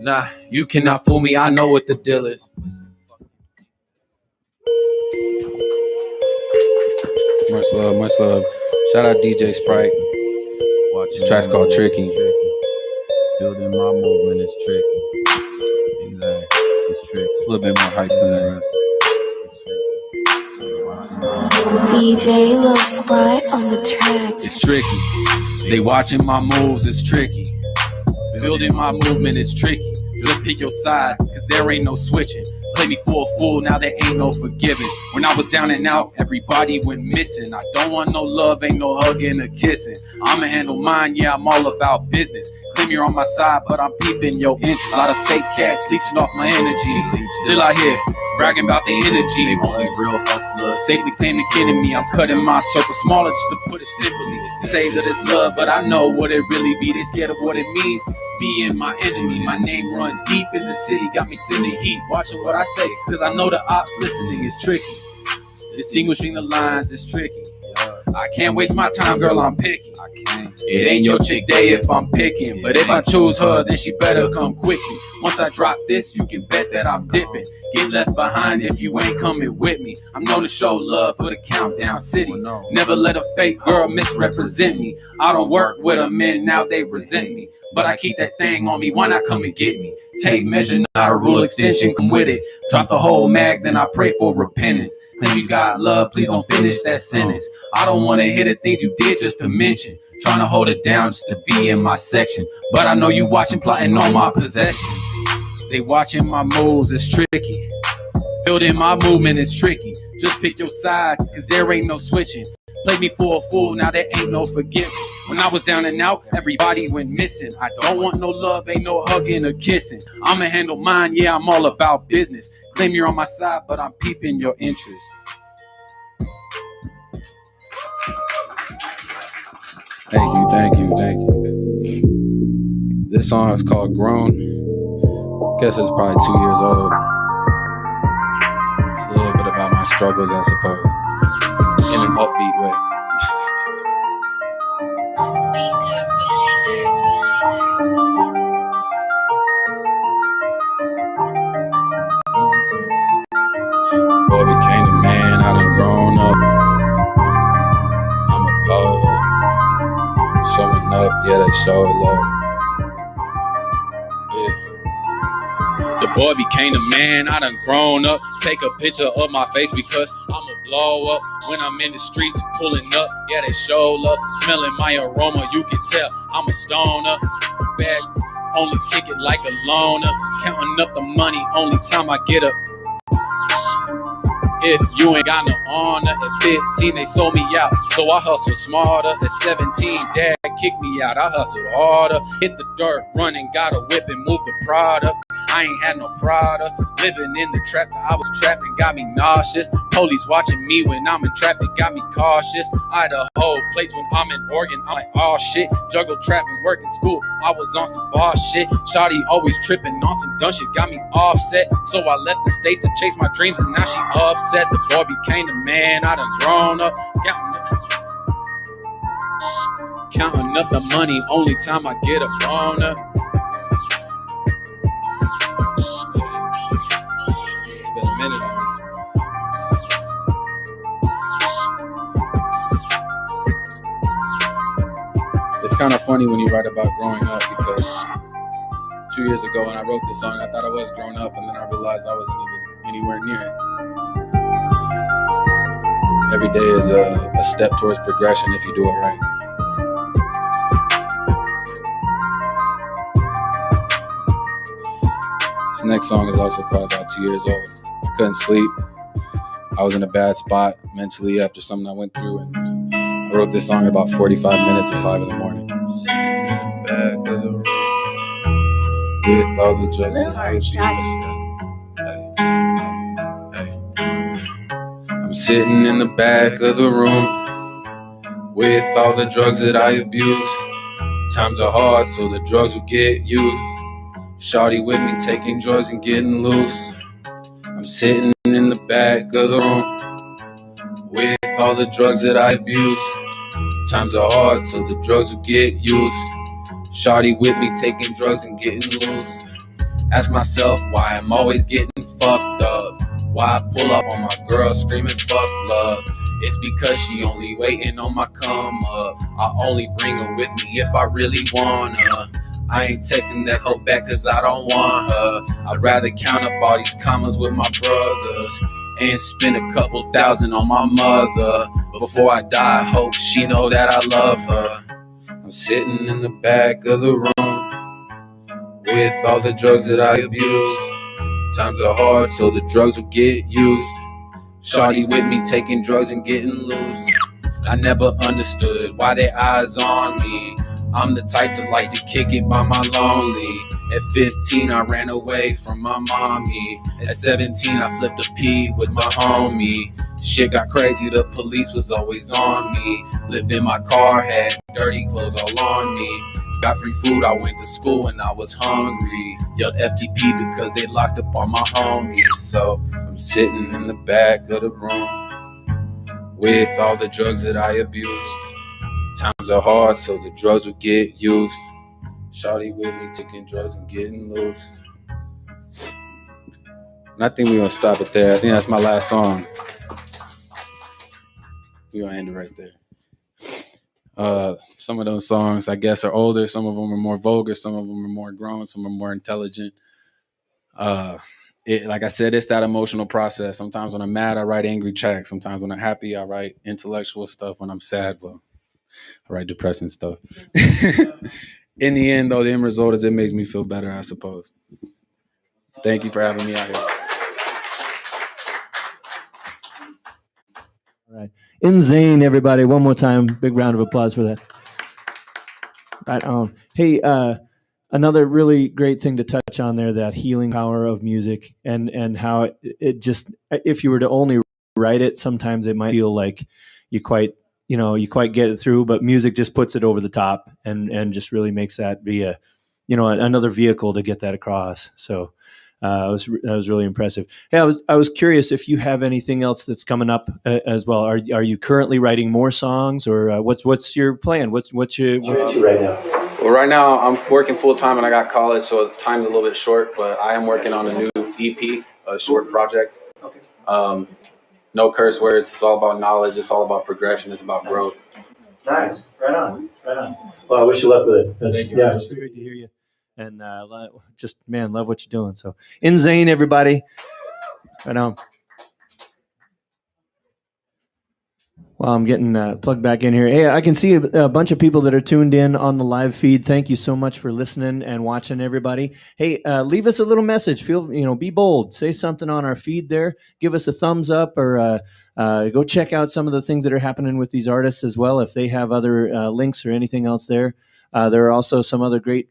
Nah, you cannot fool me, I know what the deal is. Much love, much love. Shout out DJ Sprite. This track's called Tricky. Building my movement is tricky. Inzain, it's tricky. It's a little bit more hype than the rest. DJ Lil Sprite on the track. It's tricky. They watching my moves, it's tricky. Building my movement is tricky. Just pick your side, cause there ain't no switching. Play me for a fool, now there ain't no forgiving. When I was down and out, everybody went missing. I don't want no love, ain't no hugging or kissing. I'ma handle mine, yeah, I'm all about business. Claim you're on my side, but I'm peeping your interest. A lot of fake cats leeching off my energy. Still out here, bragging about the energy. They only real hustlers, safely claim the kin in me. I'm cutting my circle smaller just to put it simply. Say that it's love, but I know what it really be. They scared of what it means. Being my enemy, my name run deep in the city, got me sending heat. Watching what I say, cause I know the ops listening is tricky. Distinguishing the lines is tricky. I can't waste my time, girl, I'm picky. It ain't your chick day if I'm picking, but if I choose her, then she better come quickly. Once I drop this, you can bet that I'm dipping. Get left behind if you ain't coming with me. I'm known to show love for the countdown city. Never let a fake girl misrepresent me. I don't work with them men, now they resent me. But I keep that thing on me, why not come and get me? Take measure, not a rule extension, come with it. Drop the whole mag, then I pray for repentance. Claim you got love, please don't finish that sentence. I don't want to hear the things you did just to mention. Trying to hold it down just to be in my section. But I know you watching, plotting on my possessions. They watching my moves, it's tricky. Building my movement is tricky. Just pick your side, cause there ain't no switching. Play me for a fool, now there ain't no forgiveness. When I was down and out, everybody went missing. I don't want no love, ain't no hugging or kissing. I'ma handle mine, yeah, I'm all about business. Claim you're on my side, but I'm peeping your interest. Thank you. This song is called Grown. I guess it's probably 2 years old. It's a little bit about my struggles, I suppose. In an upbeat way. Boy became a man, I done grown up. I'm a poet. Showing up, yeah, they show love. Yeah. The boy became a man, I done grown up. Take a picture of my face because I'ma blow up. When I'm in the streets, pulling up, yeah, they show love. Smelling my aroma, you can tell I'm a stoner. Bag, only kick it like a loner. Counting up the money, only time I get up. If you ain't got no honor, at 15 they sold me out, so I hustled smarter. At 17, dad kicked me out, I hustled harder. Hit the dirt, running, got a whip and moved the product. I ain't had no product, living in the trap. I was trapping, got me nauseous. Police watching me when I'm in traffic, got me cautious. I the whole place when I'm in Oregon, I'm like, oh shit. Juggle, trapping, working, school, I was on some boss shit. Shawty always tripping on some dumb shit, got me offset. So I left the state to chase my dreams, and now she upset. The boy became a man, I done grown up. Counting up the money, only time I get a boner. Spend a minute on this. It's kind of funny when you write about growing up, because 2 years ago when I wrote this song, I thought I was grown up, and then I realized I wasn't even anywhere near it. Every day is a step towards progression if you do it right. This next song is also probably about 2 years old. I couldn't sleep. I was in a bad spot mentally after something I went through, and I wrote this song in about 45 minutes at 5 in the morning. Sitting in the back of the room with all the drugs and I abuse. I'm sitting in the back of the room with all the drugs that I abuse. Times are hard, so the drugs will get used. Shawty with me taking drugs and getting loose. I'm sitting in the back of the room with all the drugs that I abuse. Times are hard, so the drugs will get used. Shawty with me taking drugs and getting loose. Ask myself why I'm always getting fucked up. Why I pull off on my girl screaming fuck love. It's because she only waiting on my come up. I only bring her with me if I really want her. I ain't texting that hoe back cause I don't want her. I'd rather count up all these commas with my brothers and spend a couple thousand on my mother. Before I die, I hope she know that I love her. I'm sitting in the back of the room with all the drugs that I abuse. Times are hard, so the drugs will get used. Shawty with me taking drugs and getting loose. I never understood why their eyes on me. I'm the type to like to kick it by my lonely. At 15, I ran away from my mommy. At 17, I flipped a P with my homie. Shit got crazy, the police was always on me. Lived in my car, had dirty clothes all on me. Got free food, I went to school and I was hungry. Yelled FTP because they locked up all my homies. So I'm sitting in the back of the room with all the drugs that I abused. Times are hard, so the drugs will get used. Shawty with me taking drugs and getting loose. And I think we're gonna stop it there. I think that's my last song. We're gonna end it right there. Some of those songs, I guess, are older. Some of them are more vulgar. Some of them are more grown. Some are more intelligent. Like I said, it's that emotional process. Sometimes when I'm mad, I write angry tracks. Sometimes when I'm happy, I write intellectual stuff. When I'm sad, well, I write depressing stuff. In the end, though, the end result is it makes me feel better, I suppose. Thank you for having me out here. All right. Inzain, everybody. One more time. Big round of applause for that. Right on. Hey, another really great thing to touch on there, that healing power of music and how it just, if you were to only write it, sometimes it might feel like you quite get it through, but music just puts it over the top and just really makes that be another vehicle to get that across. So that was really impressive. Hey, I was curious if you have anything else that's coming up as well. Are you currently writing more songs, or what's your plan? What you into right now? Well, right now I'm working full time and I got college, so time's a little bit short. But I am working on a new EP, a short project. Okay. No curse words. It's all about knowledge. It's all about progression. It's about growth. Nice. Right on. Well, I wish you luck with it. It's great to hear you. and just, man, love what you're doing. So Inzain, everybody. Right on. Well, I'm getting plugged back in here. Hey, I can see a bunch of people that are tuned in on the live feed. Thank you so much for listening and watching, everybody. Hey, leave us a little message. Be bold. Say something on our feed there. Give us a thumbs up, or go check out some of the things that are happening with these artists as well. If they have other links or anything else there, there are also some other great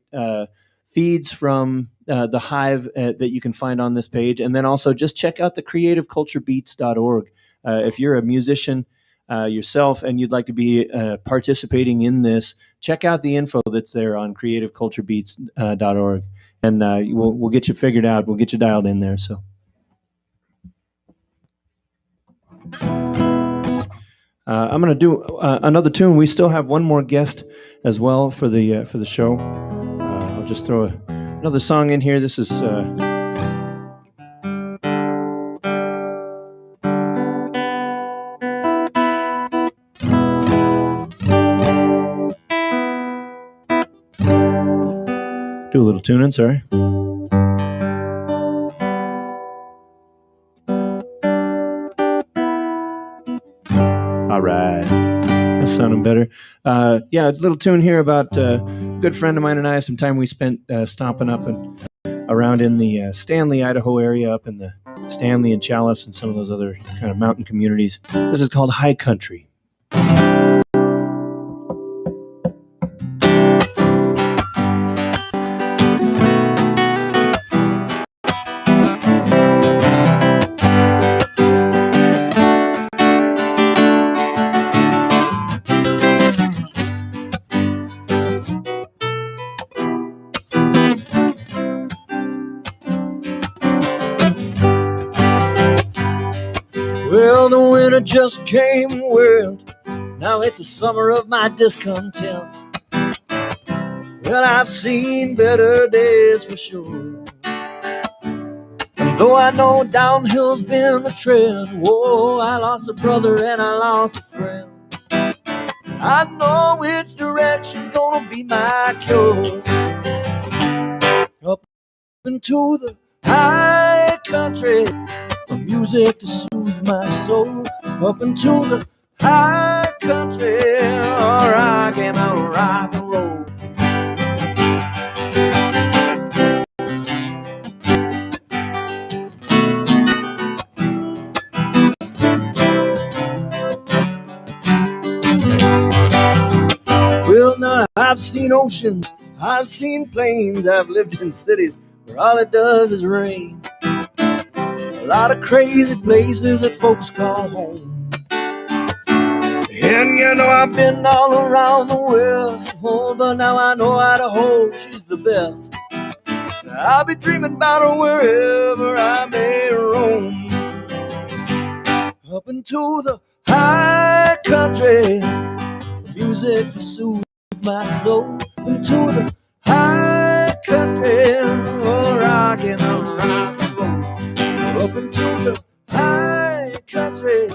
feeds from the Hive that you can find on this page. And then also just check out the creativeculturebeats.org. If you're a musician yourself and you'd like to be participating in this, check out the info that's there on creativeculturebeats.org, and we'll get you figured out. We'll get you dialed in there. So I'm going to do another tune. We still have one more guest as well for the show. I'll just throw another song in here. This is do a little tuning, sorry. All right. That's sounding better. Yeah, a little tune here about a good friend of mine and I, some time we spent stomping up and around in the Stanley, Idaho area, up in the Stanley and Chalice and some of those other kind of mountain communities. This is called High Country. Well, the winter just came and went. Now it's the summer of my discontent. Well, I've seen better days for sure. And though I know downhill's been the trend, whoa, I lost a brother and I lost a friend. I know which direction's gonna be my cure. Up into the high country, for music to soothe my soul. Up into the high country, or I came out rock and roll. Well, now I've seen oceans, I've seen plains, I've lived in cities where all it does is rain. A lot of crazy places that folks call home. And you know I've been all around the West, oh, but now I know Idaho, she's the best. I'll be dreaming about her wherever I may roam. Up into the high country, music to soothe my soul. Up into the high country, oh, rockin' on rock and roll. Up into the high country,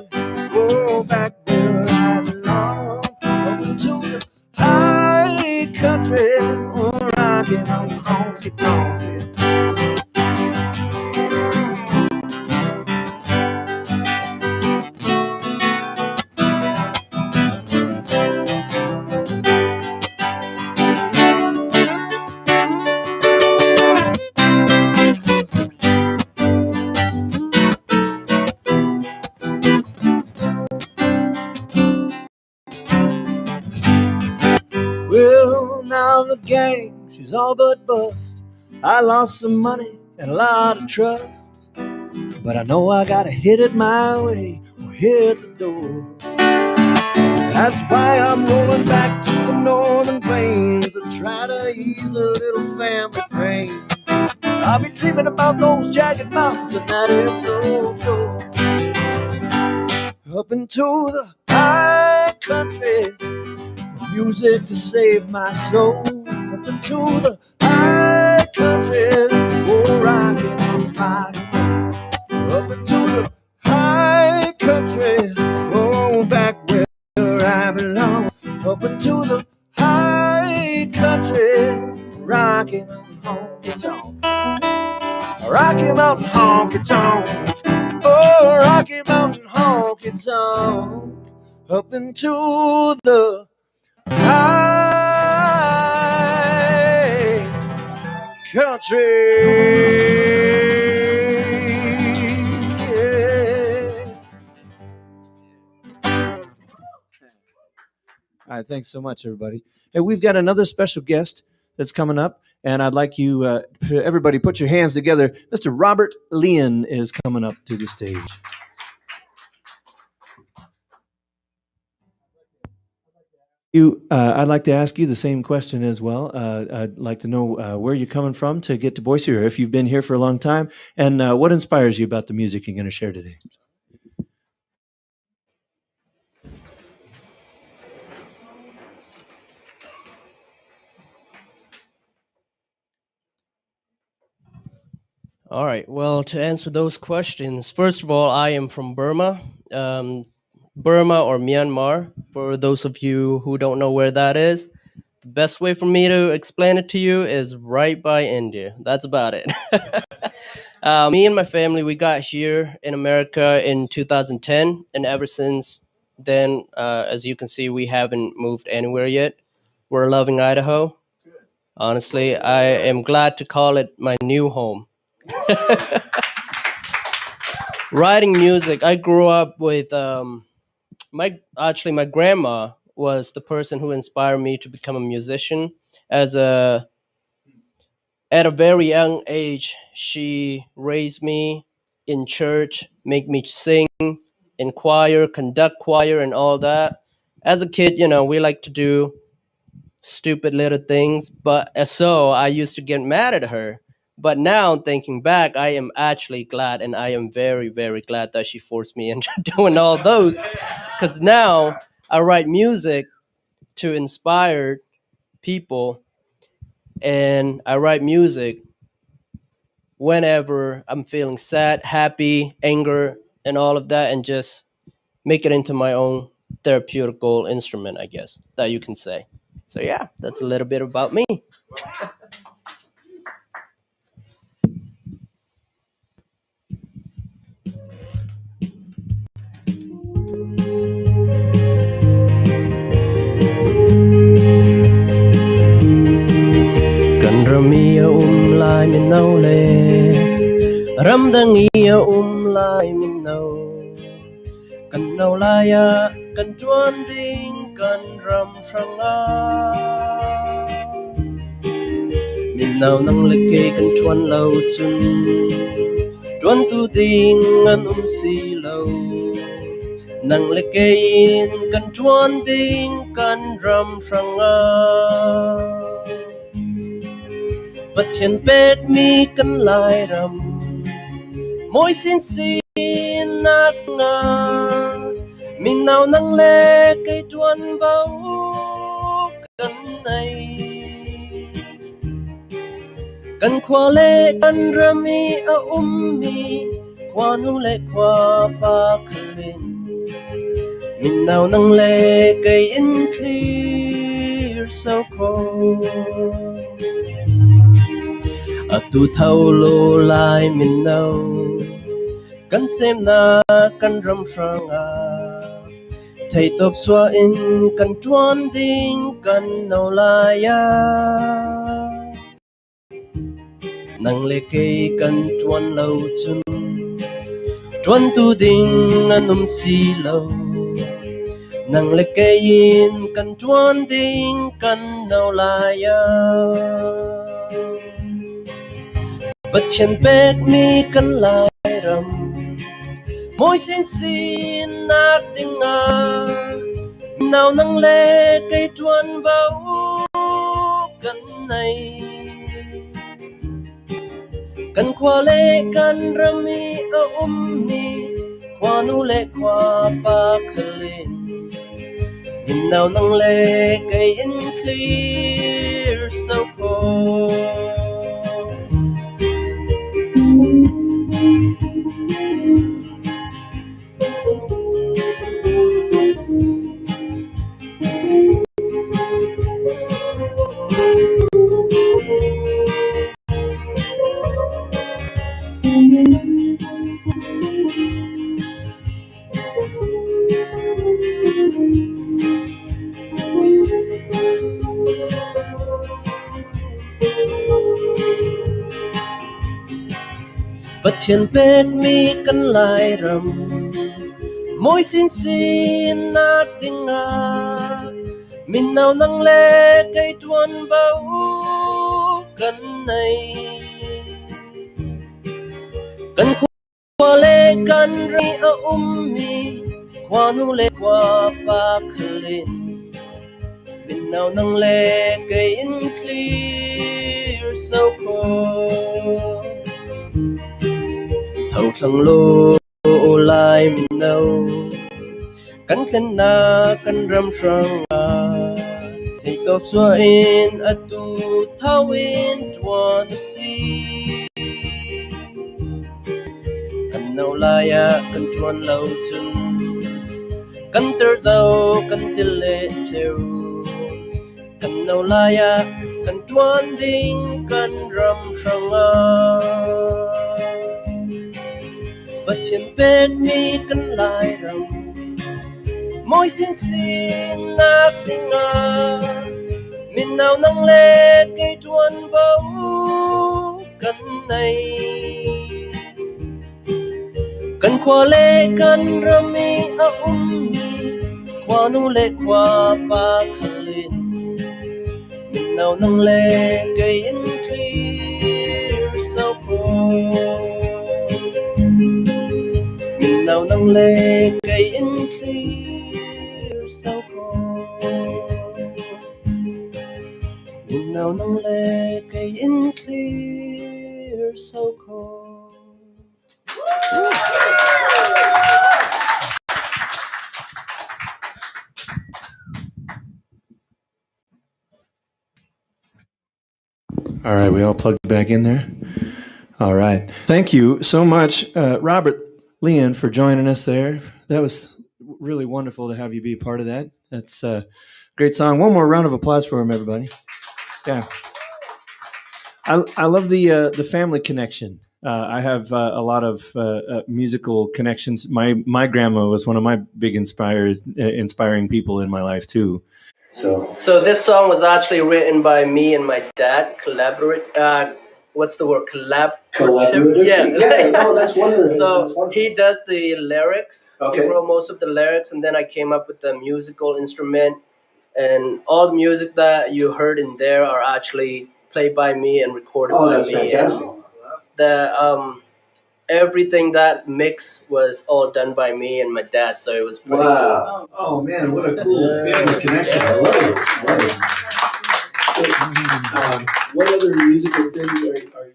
go back where I belong. Up into the high country, oh, rockin' on honky tonk. Well, now the gang, she's all but bust. I lost some money and a lot of trust, but I know I gotta hit it my way or hit the door. That's why I'm rolling back to the northern plains to try to ease a little family pain. I'll be dreaming about those jagged mountains and that air so pure. Up into the high country, music to save my soul. Up into the high country, oh, rockin' on my road. Up into the high country, oh, back where I belong. Up into the high country, Rocky Mountain honky tonk. Rocky Mountain honky tonk. Oh, Rocky Mountain honky tonk. Up into the high country. All right, thanks so much, everybody. Hey, we've got another special guest that's coming up, and I'd like you, everybody, put your hands together. Mr. Robert Lian is coming up to the stage. I'd like to ask you the same question as well. I'd like to know where you're coming from to get to Boise, or if you've been here for a long time, and what inspires you about the music you're going to share today. All right. Well, to answer those questions, first of all, I am from Burma. Burma or Myanmar, for those of you who don't know where that is. The best way for me to explain it to you is right by India. That's about it. Me and my family, we got here in America in 2010, and ever since then, as you can see, we haven't moved anywhere yet. We're loving Idaho. Honestly, I am glad to call it my new home. Writing music, I grew up with my grandma was the person who inspired me to become a musician. At a very young age, she raised me in church, make me sing in choir, conduct choir, and all that. As a kid, we like to do stupid little things, but so I used to get mad at her. But now, thinking back, I am actually glad, and I am very, very glad that she forced me into doing all those. Because now I write music to inspire people, and I write music whenever I'm feeling sad, happy, anger, and all of that, and just make it into my own therapeutical instrument, I guess, that you can say. So yeah, that's a little bit about me. Kan ramia lai min nau le ram dangia lai min nau kan nau laya kan tuan ding kan ram franga min nau nang leke kan tuan lau chun tuan tu ding an si lau nang lekein kan tuan ding kan ram franga But chen pet mi kan lai ram Môi xin xin nát nga Min nào nang le cây tuan vau kan này Kan khoa le kan rami a mi Khoa nu le khoa pa khalin Min nào nang le cây in clear so cold tu thâu lô lai min nâu kan xem na kan ram frang a thầy top xóa in kan tuan ding kan nâu lai ya nang le cây kan tuan lâu chun tuan tu ding anum si lâu nang le cây in kan tuan ding kan nâu lai ya But chen pek mi kan lai ram Môi xin xin nát tiếng nga Nào nang le cây tuan vau kan này Kan khoa le kan rami a mi Khoa nu le khoa pa khalin Min nào nang le cây in clear so cold Chen pet mi kan lai ram Môi xin xin nát tiếng Min nào nang le cây tuan bao Kan này Kan khoa le kan ri a mi Khoa nu le khoa pa khalin Min nào nang le cây in clear so cold Thâu thăng lô lai min nào Kan khen na kan ram sang Thì tốt xóa in atu thao in tuan si Kan nau laya kan tuan lau chun Kan ter zau kan tile teu Kan nau laya kan tuan ding kan ram sang But chen pet mi kan lai ram Môi xin xin nát tiếng Min nào nang le cây tuan bao Kan này Kan khoa le kan rami a Khoa nu le khoa pa khalin Min nào nang le cây in clear sao cold Min nào nang le cây in Now nang le kay in clear so cold. All right, we all plugged back in there. All right, thank you so much, Robert, Lian, for joining us there. That was really wonderful to have you be a part of that. That's a great song. One more round of applause for him, everybody. Yeah, I love the family connection. I have a lot of musical connections. My grandma was one of my big inspiring people in my life too. So this song was actually written by me and my dad. What's the word? Collaborative. Yeah. No, that's wonderful. So he does the lyrics. Okay. He wrote most of the lyrics, and then I came up with the musical instrument. And all the music that you heard in there are actually played by me and recorded by me. Oh, that's fantastic. The everything that mix was all done by me and my dad, so it was pretty cool. Oh man, what a cool family connection! I love it. So, what other musical things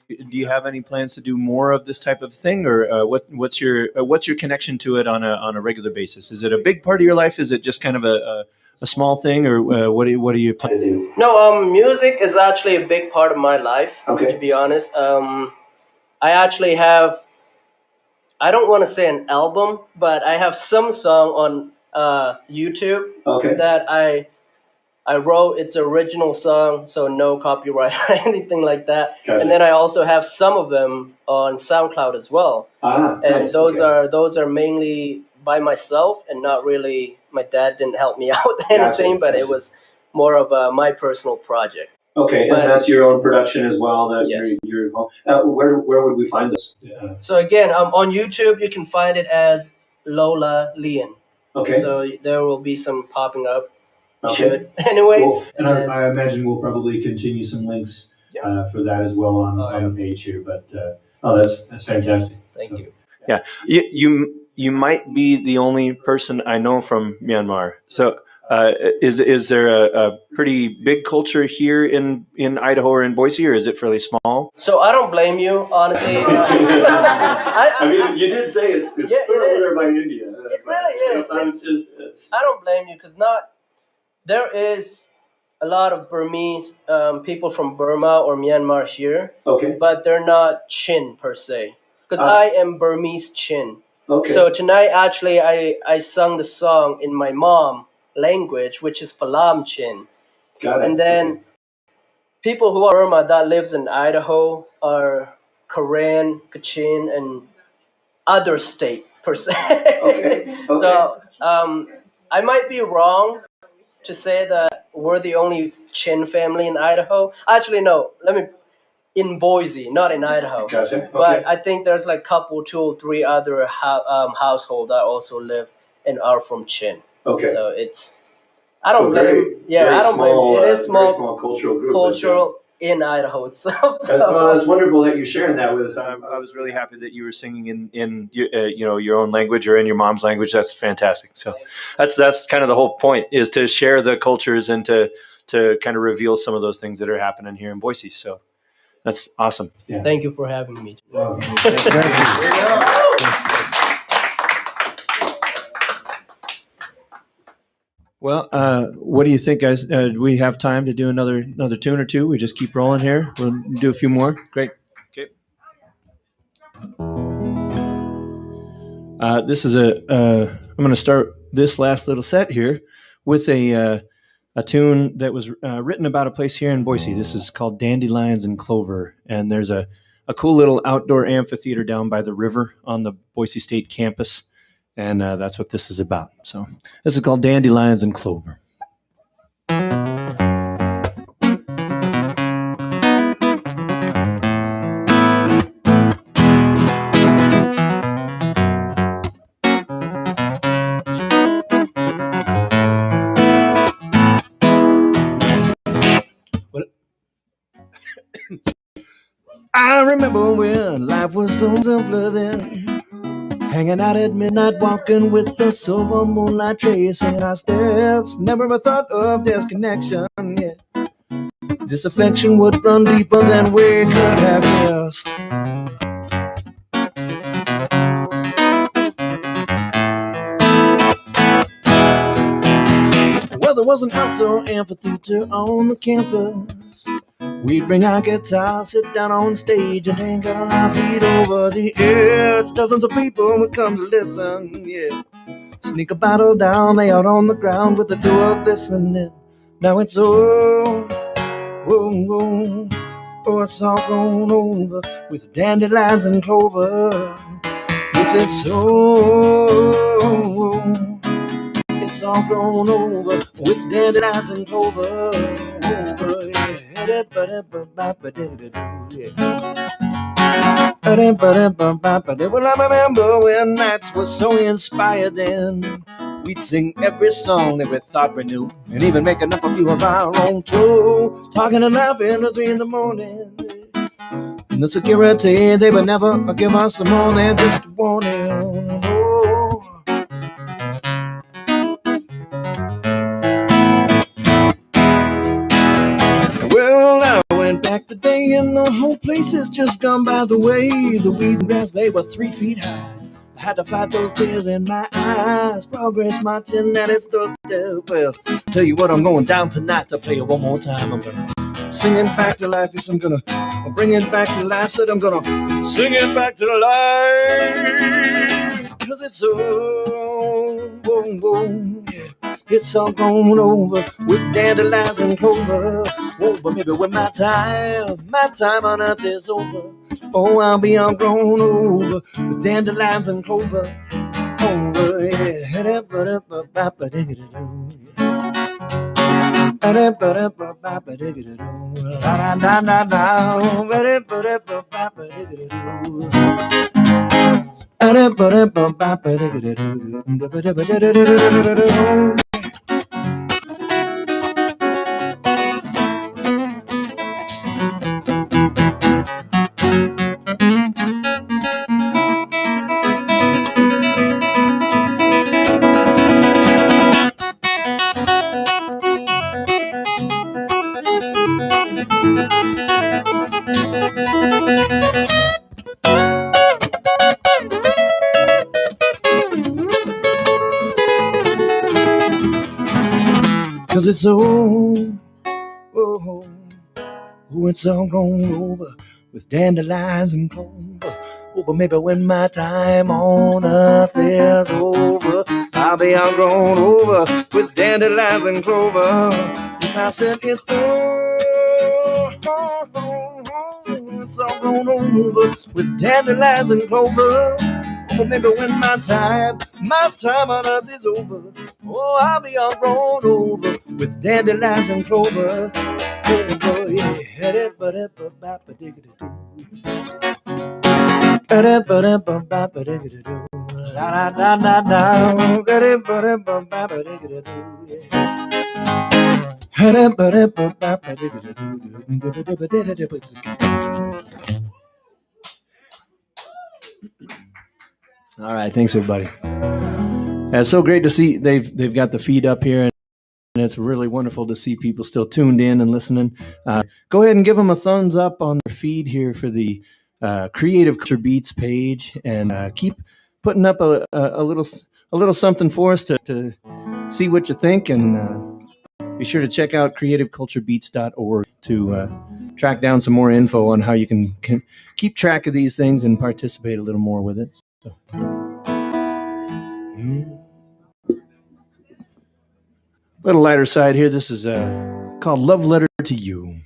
do you have any plans to do more of this type of thing, or what's your connection to it on a regular basis? Is it a big part of your life? Is it just kind of a small thing, or what do you plan to do? No, music is actually a big part of my life. Okay. To be honest, I actually have. I don't want to say an album, but I have some song on YouTube that I wrote. It's original song, so no copyright or anything like that. Gotcha. And then I also have some of them on SoundCloud as well. And nice. Those are mainly by myself and not really. My dad didn't help me out anything, but it was more of my personal project. Okay, and that's your own production as well. That yes. You're involved. Where would we find this? So again, on YouTube you can find it as Lola Lian. Okay. So there will be some popping up. Okay. Should anyway. Cool. And I imagine we'll probably continue some links for that as well on the page here. But that's fantastic. Thank you. Yeah, you might be the only person I know from Myanmar. So. Is there a pretty big culture here in Idaho or in Boise, or is it fairly small? So I don't blame you, honestly. I mean, you did say it's further by India. It really is. I don't blame you because there is a lot of Burmese people from Burma or Myanmar here. Okay. But they're not Chin per se, because I am Burmese Chin. Okay. So tonight, actually, I sung the song in my mom language, which is Falam Chin. Got it. And then people who are Burma that lives in Idaho are Karen, Kachin, and other state per se. Okay. So I might be wrong to say that we're the only Chin family in Idaho. Actually, no. in Boise, not in Idaho. Gotcha. Okay. But I think there's like couple, 2 or 3 other households that also live and are from Chin. Okay. So it's, I don't blame. I don't blame. It is very small cultural group. In Idaho itself. So. Well, it's wonderful that you're sharing that with us. I was really happy that you were singing in your own language or in your mom's language. That's fantastic. So that's kind of the whole point, is to share the cultures and to kind of reveal some of those things that are happening here in Boise. So that's awesome. Yeah. Thank you for having me. Well, what do you think, guys? Do we have time to do another tune or two? We just keep rolling here. We'll do a few more. Great. Okay. This is I'm going to start this last little set here with a tune that was written about a place here in Boise. This is called Dandelions and Clover, and there's a cool little outdoor amphitheater down by the river on the Boise State campus. And that's what this is about. So this is called Dandelions and Clover. I remember when life was so simpler then. Hanging out at midnight, walking with the silver moonlight tracing our steps. Never a thought of disconnection, yeah. This affection would run deeper than we could have guessed. Well, there was an outdoor amphitheater on the campus. We'd bring our guitars, sit down on stage, and dangle our feet over the edge. Dozens of people would come to listen, yeah. Sneak a bottle down, lay out on the ground with the door listening. Now it's it's all gone over with dandelions and clover. Yes, it's all gone over with dandelions and clover. Well, I remember when nights were so inspired then. We'd sing every song that we thought we knew, and even making up a few of our own too. Talking and laughing till 3 in the morning. And the security, they would never give us more than just a warning. Well, I went back today and the whole place has just gone by the way. The weeds and grass, they were 3 feet high. I had to fight those tears in my eyes. Progress marching at its doorstep. Well, tell you what, I'm going down tonight to play it one more time. I'm gonna sing it back to life. Yes, I'm gonna bring it back to life. Said I'm gonna sing it back to life. Cause it's so, yeah. It's all gone over with dandelions and clover. Oh, but maybe when my time on earth is over, oh, I'll be all grown over with dandelions and clover. Over, yeah. Cause it's it's all gone over with dandelions and clover. Oh, but maybe when my time on earth is over, I'll be all grown over with dandelions and clover. Yes, I said it's all gone over with dandelions and clover. But maybe when my time on earth is over, oh, I'll be all grown over with dandelions and clover. Oh yeah. La la la la All right, thanks everybody. It's so great to see they've got the feed up here, and it's really wonderful to see people still tuned in and listening. Go ahead and give them a thumbs up on their feed here for the Creative Culture Beats page, and keep putting up a little something for us to see what you think, and be sure to check out creativeculturebeats.org to track down some more info on how you can keep track of these things and participate a little more with it. So. Little lighter side here. This is called Love Letter to You.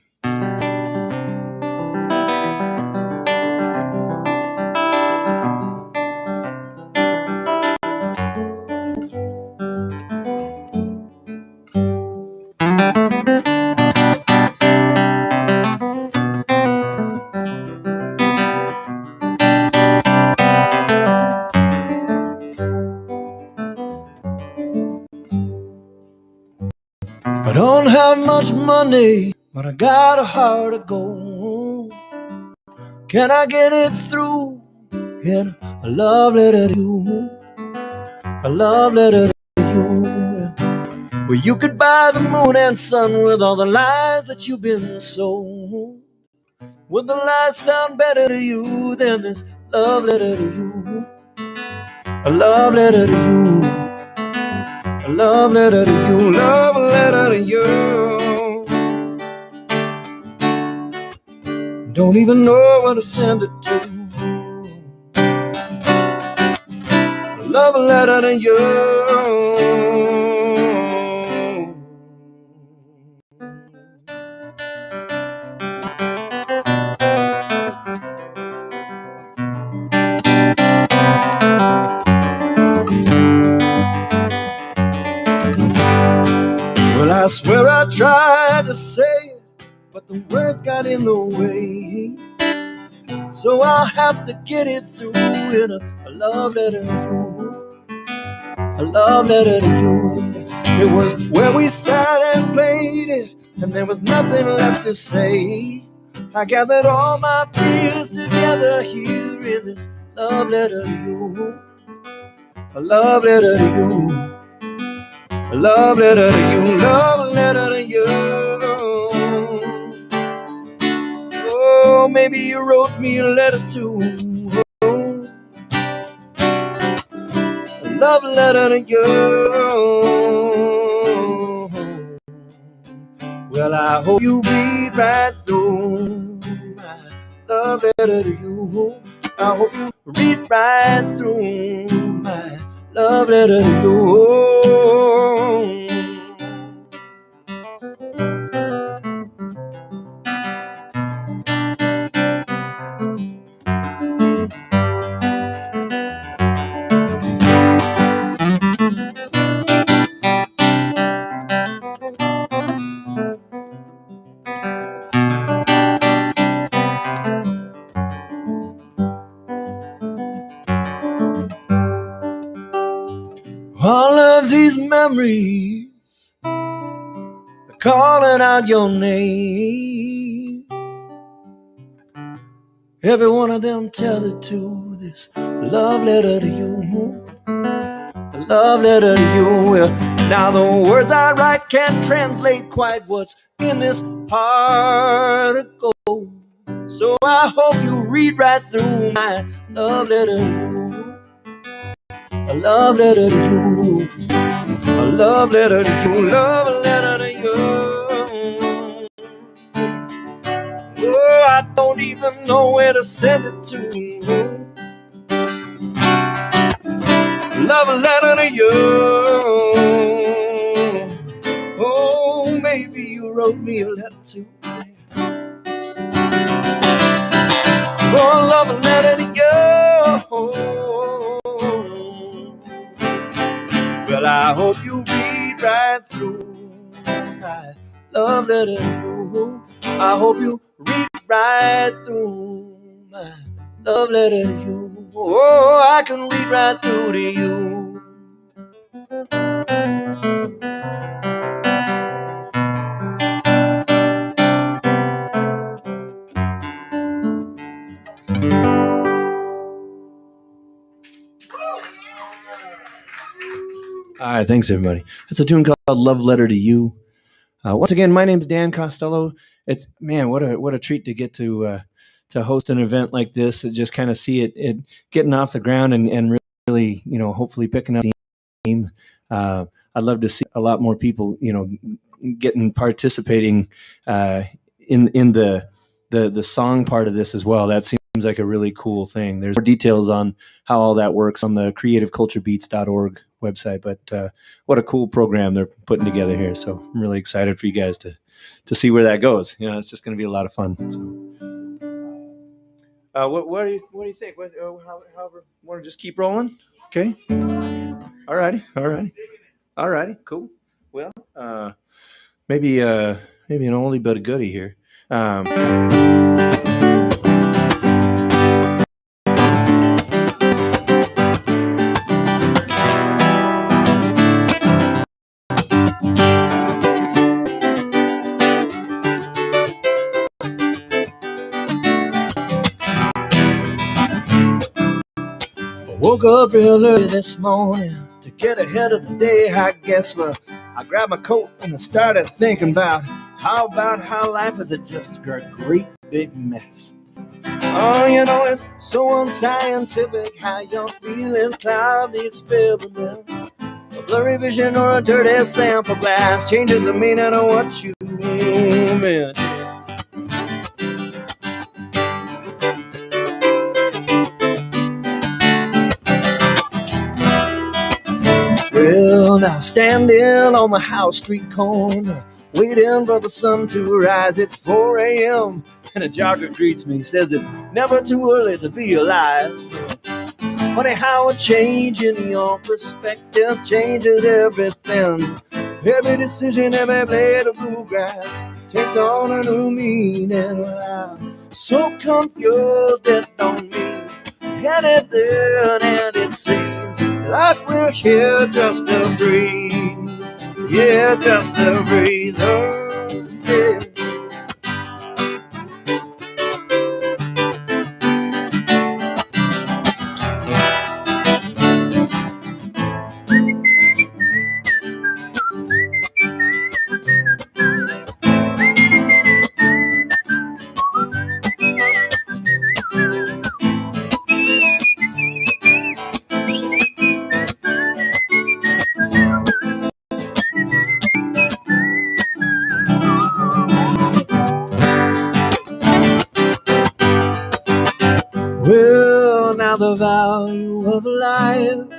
I don't have much money, but I got a heart of gold. Can I get it through in a love letter to you? A love letter to you. Well, you could buy the moon and sun with all the lies that you've been sold. Would the lies sound better to you than this love letter to you? A love letter to you. A love letter to you. Love letter to you. Don't even know what to send it to. A love letter to you. Well, I swear I tried to say it, but the words got in the way. So I'll have to get it through in a love letter to you. A love letter to you. It was where we sat and played it, and there was nothing left to say. I gathered all my fears together here in this love letter to you. A love letter to you. A love letter to you. Love letter to you. Oh, maybe you wrote me a letter too. A love letter to you. Well, I hope you read right through my love letter to you. I hope you read right through my love letter to you. All of these memories are calling out your name. Every one of them tell it to this love letter to you. A love letter to you. Well, now the words I write can't translate quite what's in this heart of gold. So I hope you read right through my love letter to you. A love letter to you. A love letter to you. Love letter to you. Oh, I don't even know where to send it to. Love letter to you. Oh, maybe you wrote me a letter too. Oh, love letter to you. Well, I hope you read right through my love letter to you. I hope you read right through my love letter to you. Oh, I can read right through to you. All right, thanks everybody. That's a tune called "Love Letter to You." Once again, my name's Dan Costello. It's what a treat to get to host an event like this and just kind of see it getting off the ground and really hopefully picking up steam. I'd love to see a lot more people getting participating in the song part of this as well. That seems like a really cool thing. There's more details on how all that works on the creativeculturebeats.org website, but what a cool program they're putting together here. So I'm really excited for you guys to see where that goes. It's just going to be a lot of fun. So, what do you think? However, want to just keep rolling? Okay. All righty, cool. Well, maybe an oldie but a goodie here. Woke up real early this morning to get ahead of the day, I guess. Well, I grabbed my coat and I started thinking about how life is just a great big mess. Oh, it's so unscientific how your feelings cloud the experiment. A blurry vision or a dirty sample glass changes the meaning of what you meant. Well, now standing on the house street corner, waiting for the sun to rise. It's 4 a.m. and a jogger greets me, says it's never too early to be alive. Funny how a change in your perspective changes everything. Every decision, every blade of bluegrass takes on a new meaning. Well, I'm so confused, it don't mean anything, and it seems like we're here just to breathe. Yeah, just to breathe. Oh, yeah. Well, now the value of life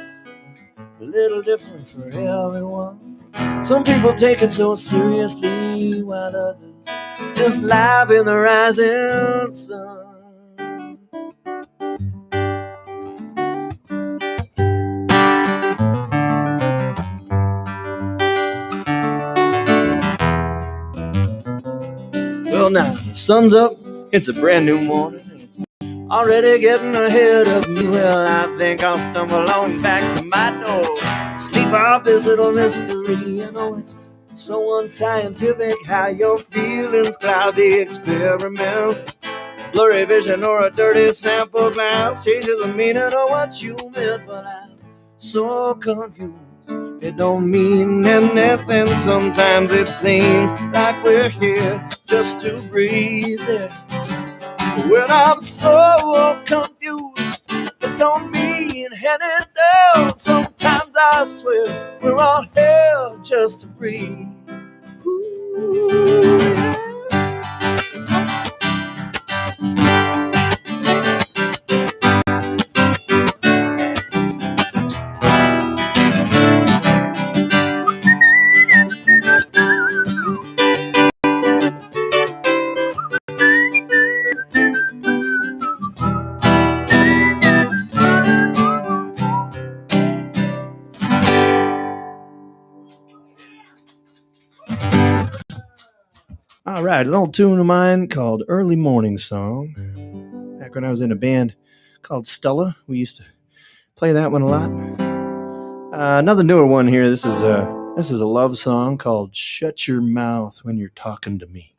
a little different for everyone. Some people take it so seriously, while others just laugh in the rising sun. Well, now the sun's up, it's a brand new morning, and it's already getting ahead of me. Well, I think I'll stumble on back to my door, sleep off this little mystery. It's so unscientific how your feelings cloud the experiment. Blurry vision or a dirty sample glass changes the meaning of what you meant. But I'm so confused, it don't mean anything. Sometimes it seems like we're here just to breathe. Well, I'm so confused, it don't mean anything. Sometimes I swear we're all here just to breathe. Ooh, yeah. All right, an old tune of mine called Early Morning Song. Back when I was in a band called Stella, we used to play that one a lot. Another newer one here. This is a love song called Shut Your Mouth When You're Talking to Me.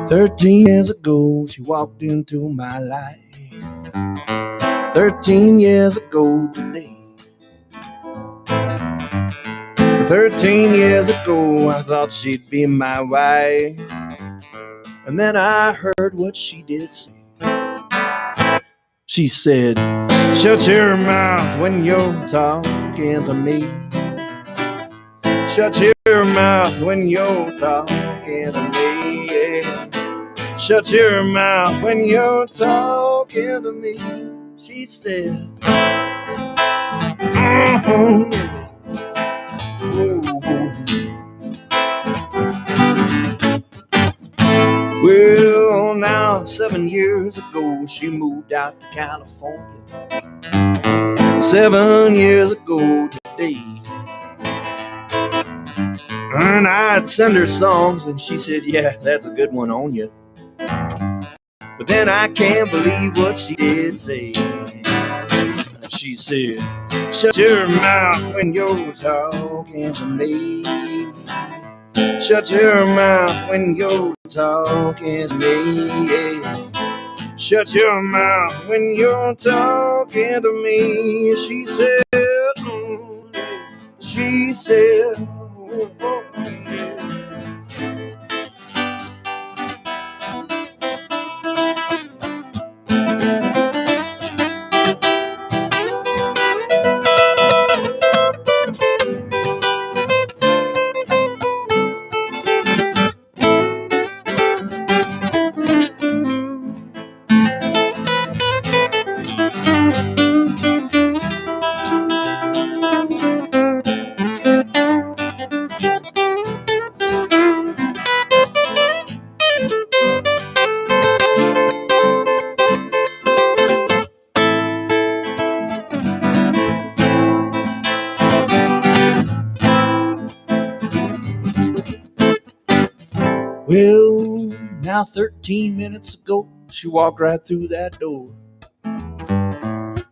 13 years ago, she walked into my life. 13 years ago today. 13 years ago, I thought she'd be my wife. And then I heard what she did say. She said, shut your mouth when you're talking to me. Shut your mouth when you're talking to me. Yeah. Shut your mouth when you're talking to me. She said, Well, now 7 years ago, she moved out to California. 7 years ago today. And I'd send her songs, and she said, yeah, that's a good one on you. But then I can't believe what she did say. She said, shut your mouth when you're talking to me. Shut your mouth when you're talking to me. Yeah. Shut your mouth when you're talking to me. She said, she said, well, now 13 minutes ago, she walked right through that door.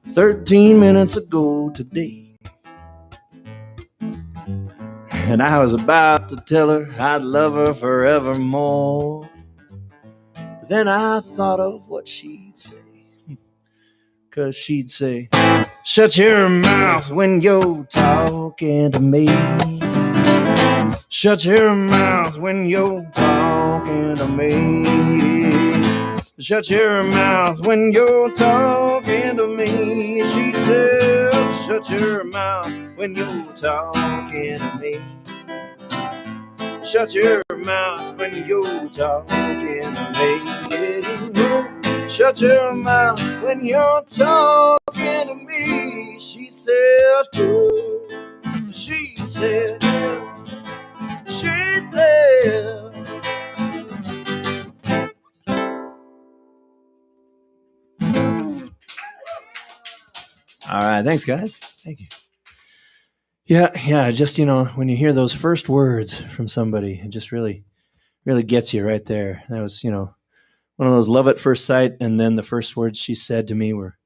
13 minutes ago today. And I was about to tell her I'd love her forevermore. But then I thought of what she'd say. 'Cause she'd say, shut your mouth when you're talking to me. Shut your mouth when you're talking to me. Shut your mouth when you're talking to me. She said, shut your mouth when you're talking to me. Shut your mouth when you're talking to me. Shut your mouth when you're talking to me. She said, oh, she said, she said. All right, thanks, guys. Thank you. Yeah, just, when you hear those first words from somebody, it just really, really gets you right there. That was, one of those love at first sight, and then the first words she said to me were,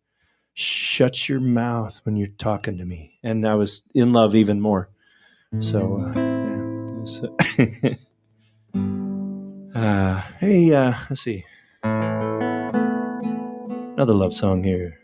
shut your mouth when you're talking to me. And I was in love even more. So, hey, let's see. Another love song here.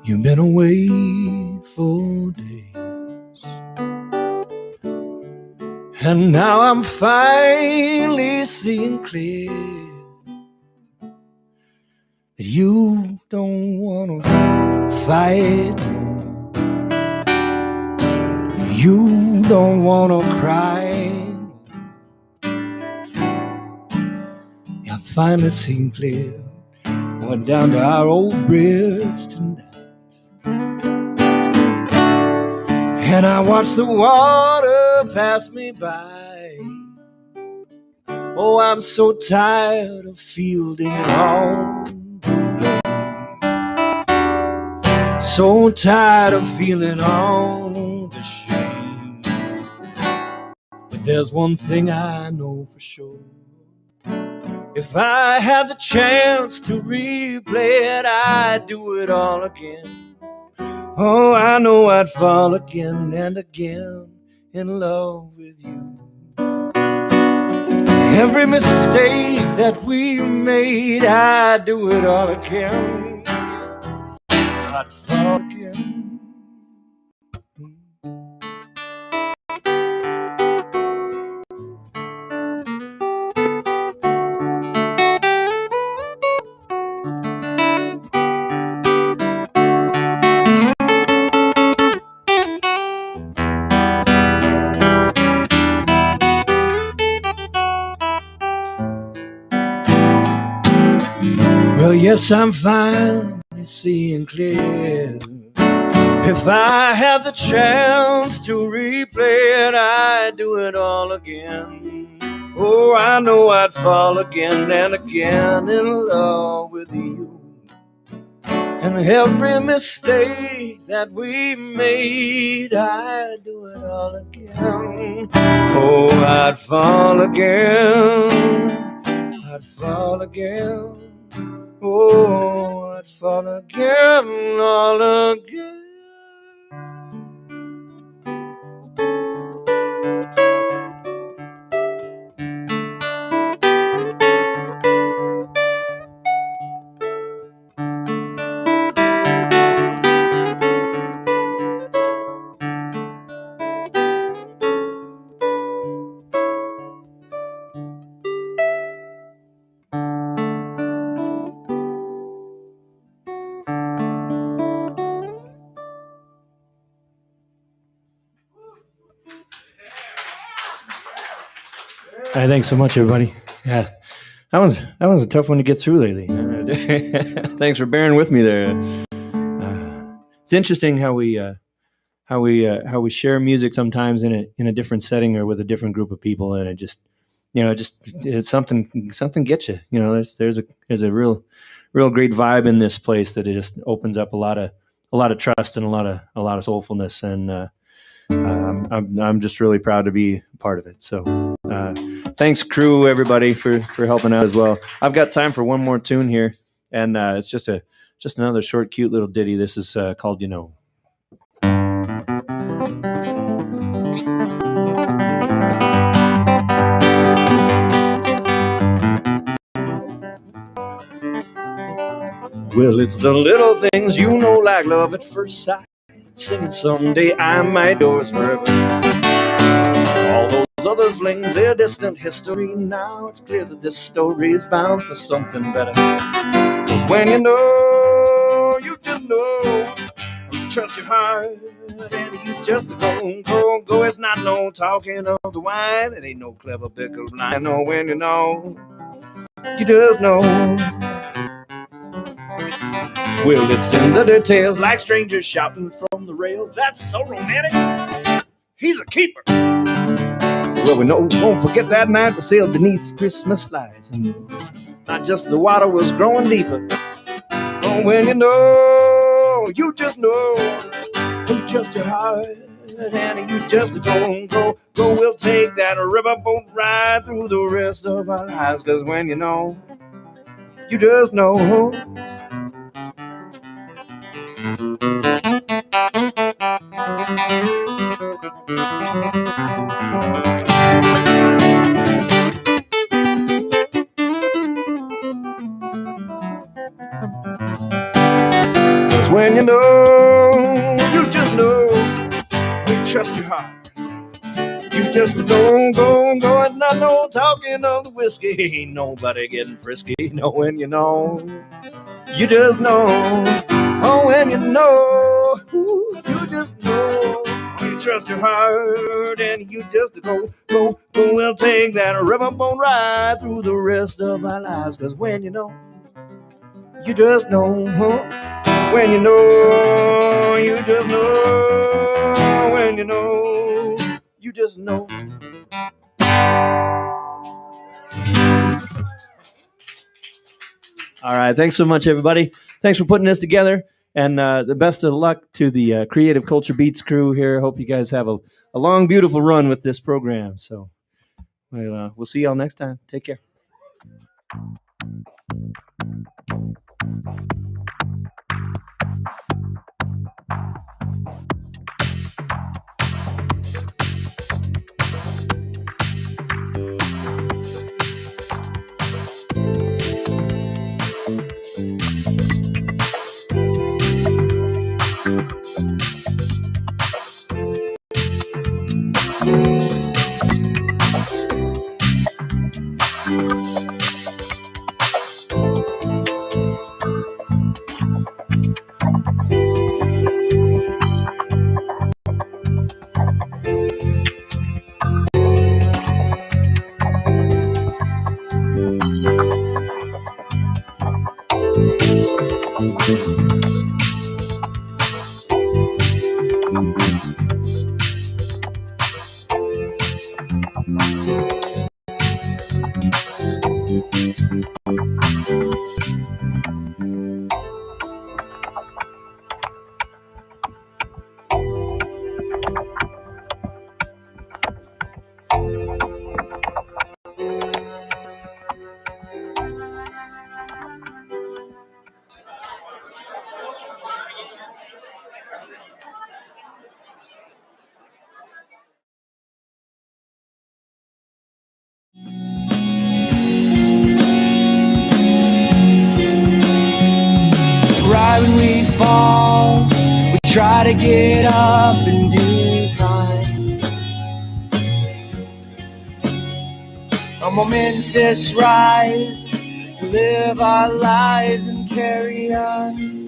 You've been away for days, and now I'm finally seeing clear that you don't want to fight, you don't want to cry. I finally seen clear. Went down to our old bridge tonight, and I watched the water pass me by. Oh, I'm so tired of fielding all the blame, so tired of feeling all the shame. But there's one thing I know for sure. If I had the chance to replay it, I'd do it all again. Oh, I know I'd fall again and again in love with you. Every mistake that we made, I'd do it all again. I'd fall again. Well, yes, I'm finally seeing clear. If I had the chance to replay it, I'd do it all again. Oh, I know I'd fall again and again in love with you. And every mistake that we made, I'd do it all again. Oh, I'd fall again. I'd fall again. Oh, I'd fall again, all again. All right, thanks so much, everybody. Yeah, that was a tough one to get through lately. Thanks for bearing with me there. It's interesting how we share music sometimes in a different setting or with a different group of people, and it just it's something gets you. You know, there's a real great vibe in this place that it just opens up a lot of trust and a lot of soulfulness, and I'm just really proud to be a part of it. So thanks, crew, everybody, for helping out as well. I've got time for one more tune here, and it's just another short, cute little ditty. This is called "You Know." Well, it's the little things, you know, like love at first sight, singing someday I might yours forever. All those other flings, they're distant history. Now it's clear that this story is bound for something better. 'Cause when you know, you just know. Trust your heart, and you just go. It's not no talking of the wine. It ain't no clever pickle line. No, when you know, you just know. Well, it's in the details, like strangers shouting from the rails. That's so romantic. He's a keeper. Well, we won't forget that night we sailed beneath Christmas lights, and not just the water was growing deeper. Oh, when you know, you just know. You trust your heart, and you just go. We'll take that riverboat ride through the rest of our lives. 'Cause when you know, you just know. 'Cause when you know, you just know, you trust your heart. You just go. It's not no talking of the whiskey. Ain't nobody getting frisky. No, when you know, you just know. Oh, when you know, you just know. You trust your heart and you just go. We'll take that riverboat ride through the rest of our lives. 'Cause when you know, you just know. When you know, you just know. When you know, you just know. All right. Thanks so much, everybody. Thanks for putting this together. And the best of luck to the Creative Culture Beats crew here. Hope you guys have a long, beautiful run with this program. So we'll see y'all next time. Take care. Right when we fall, we try to get up in due time. A momentous rise to live our lives and carry on.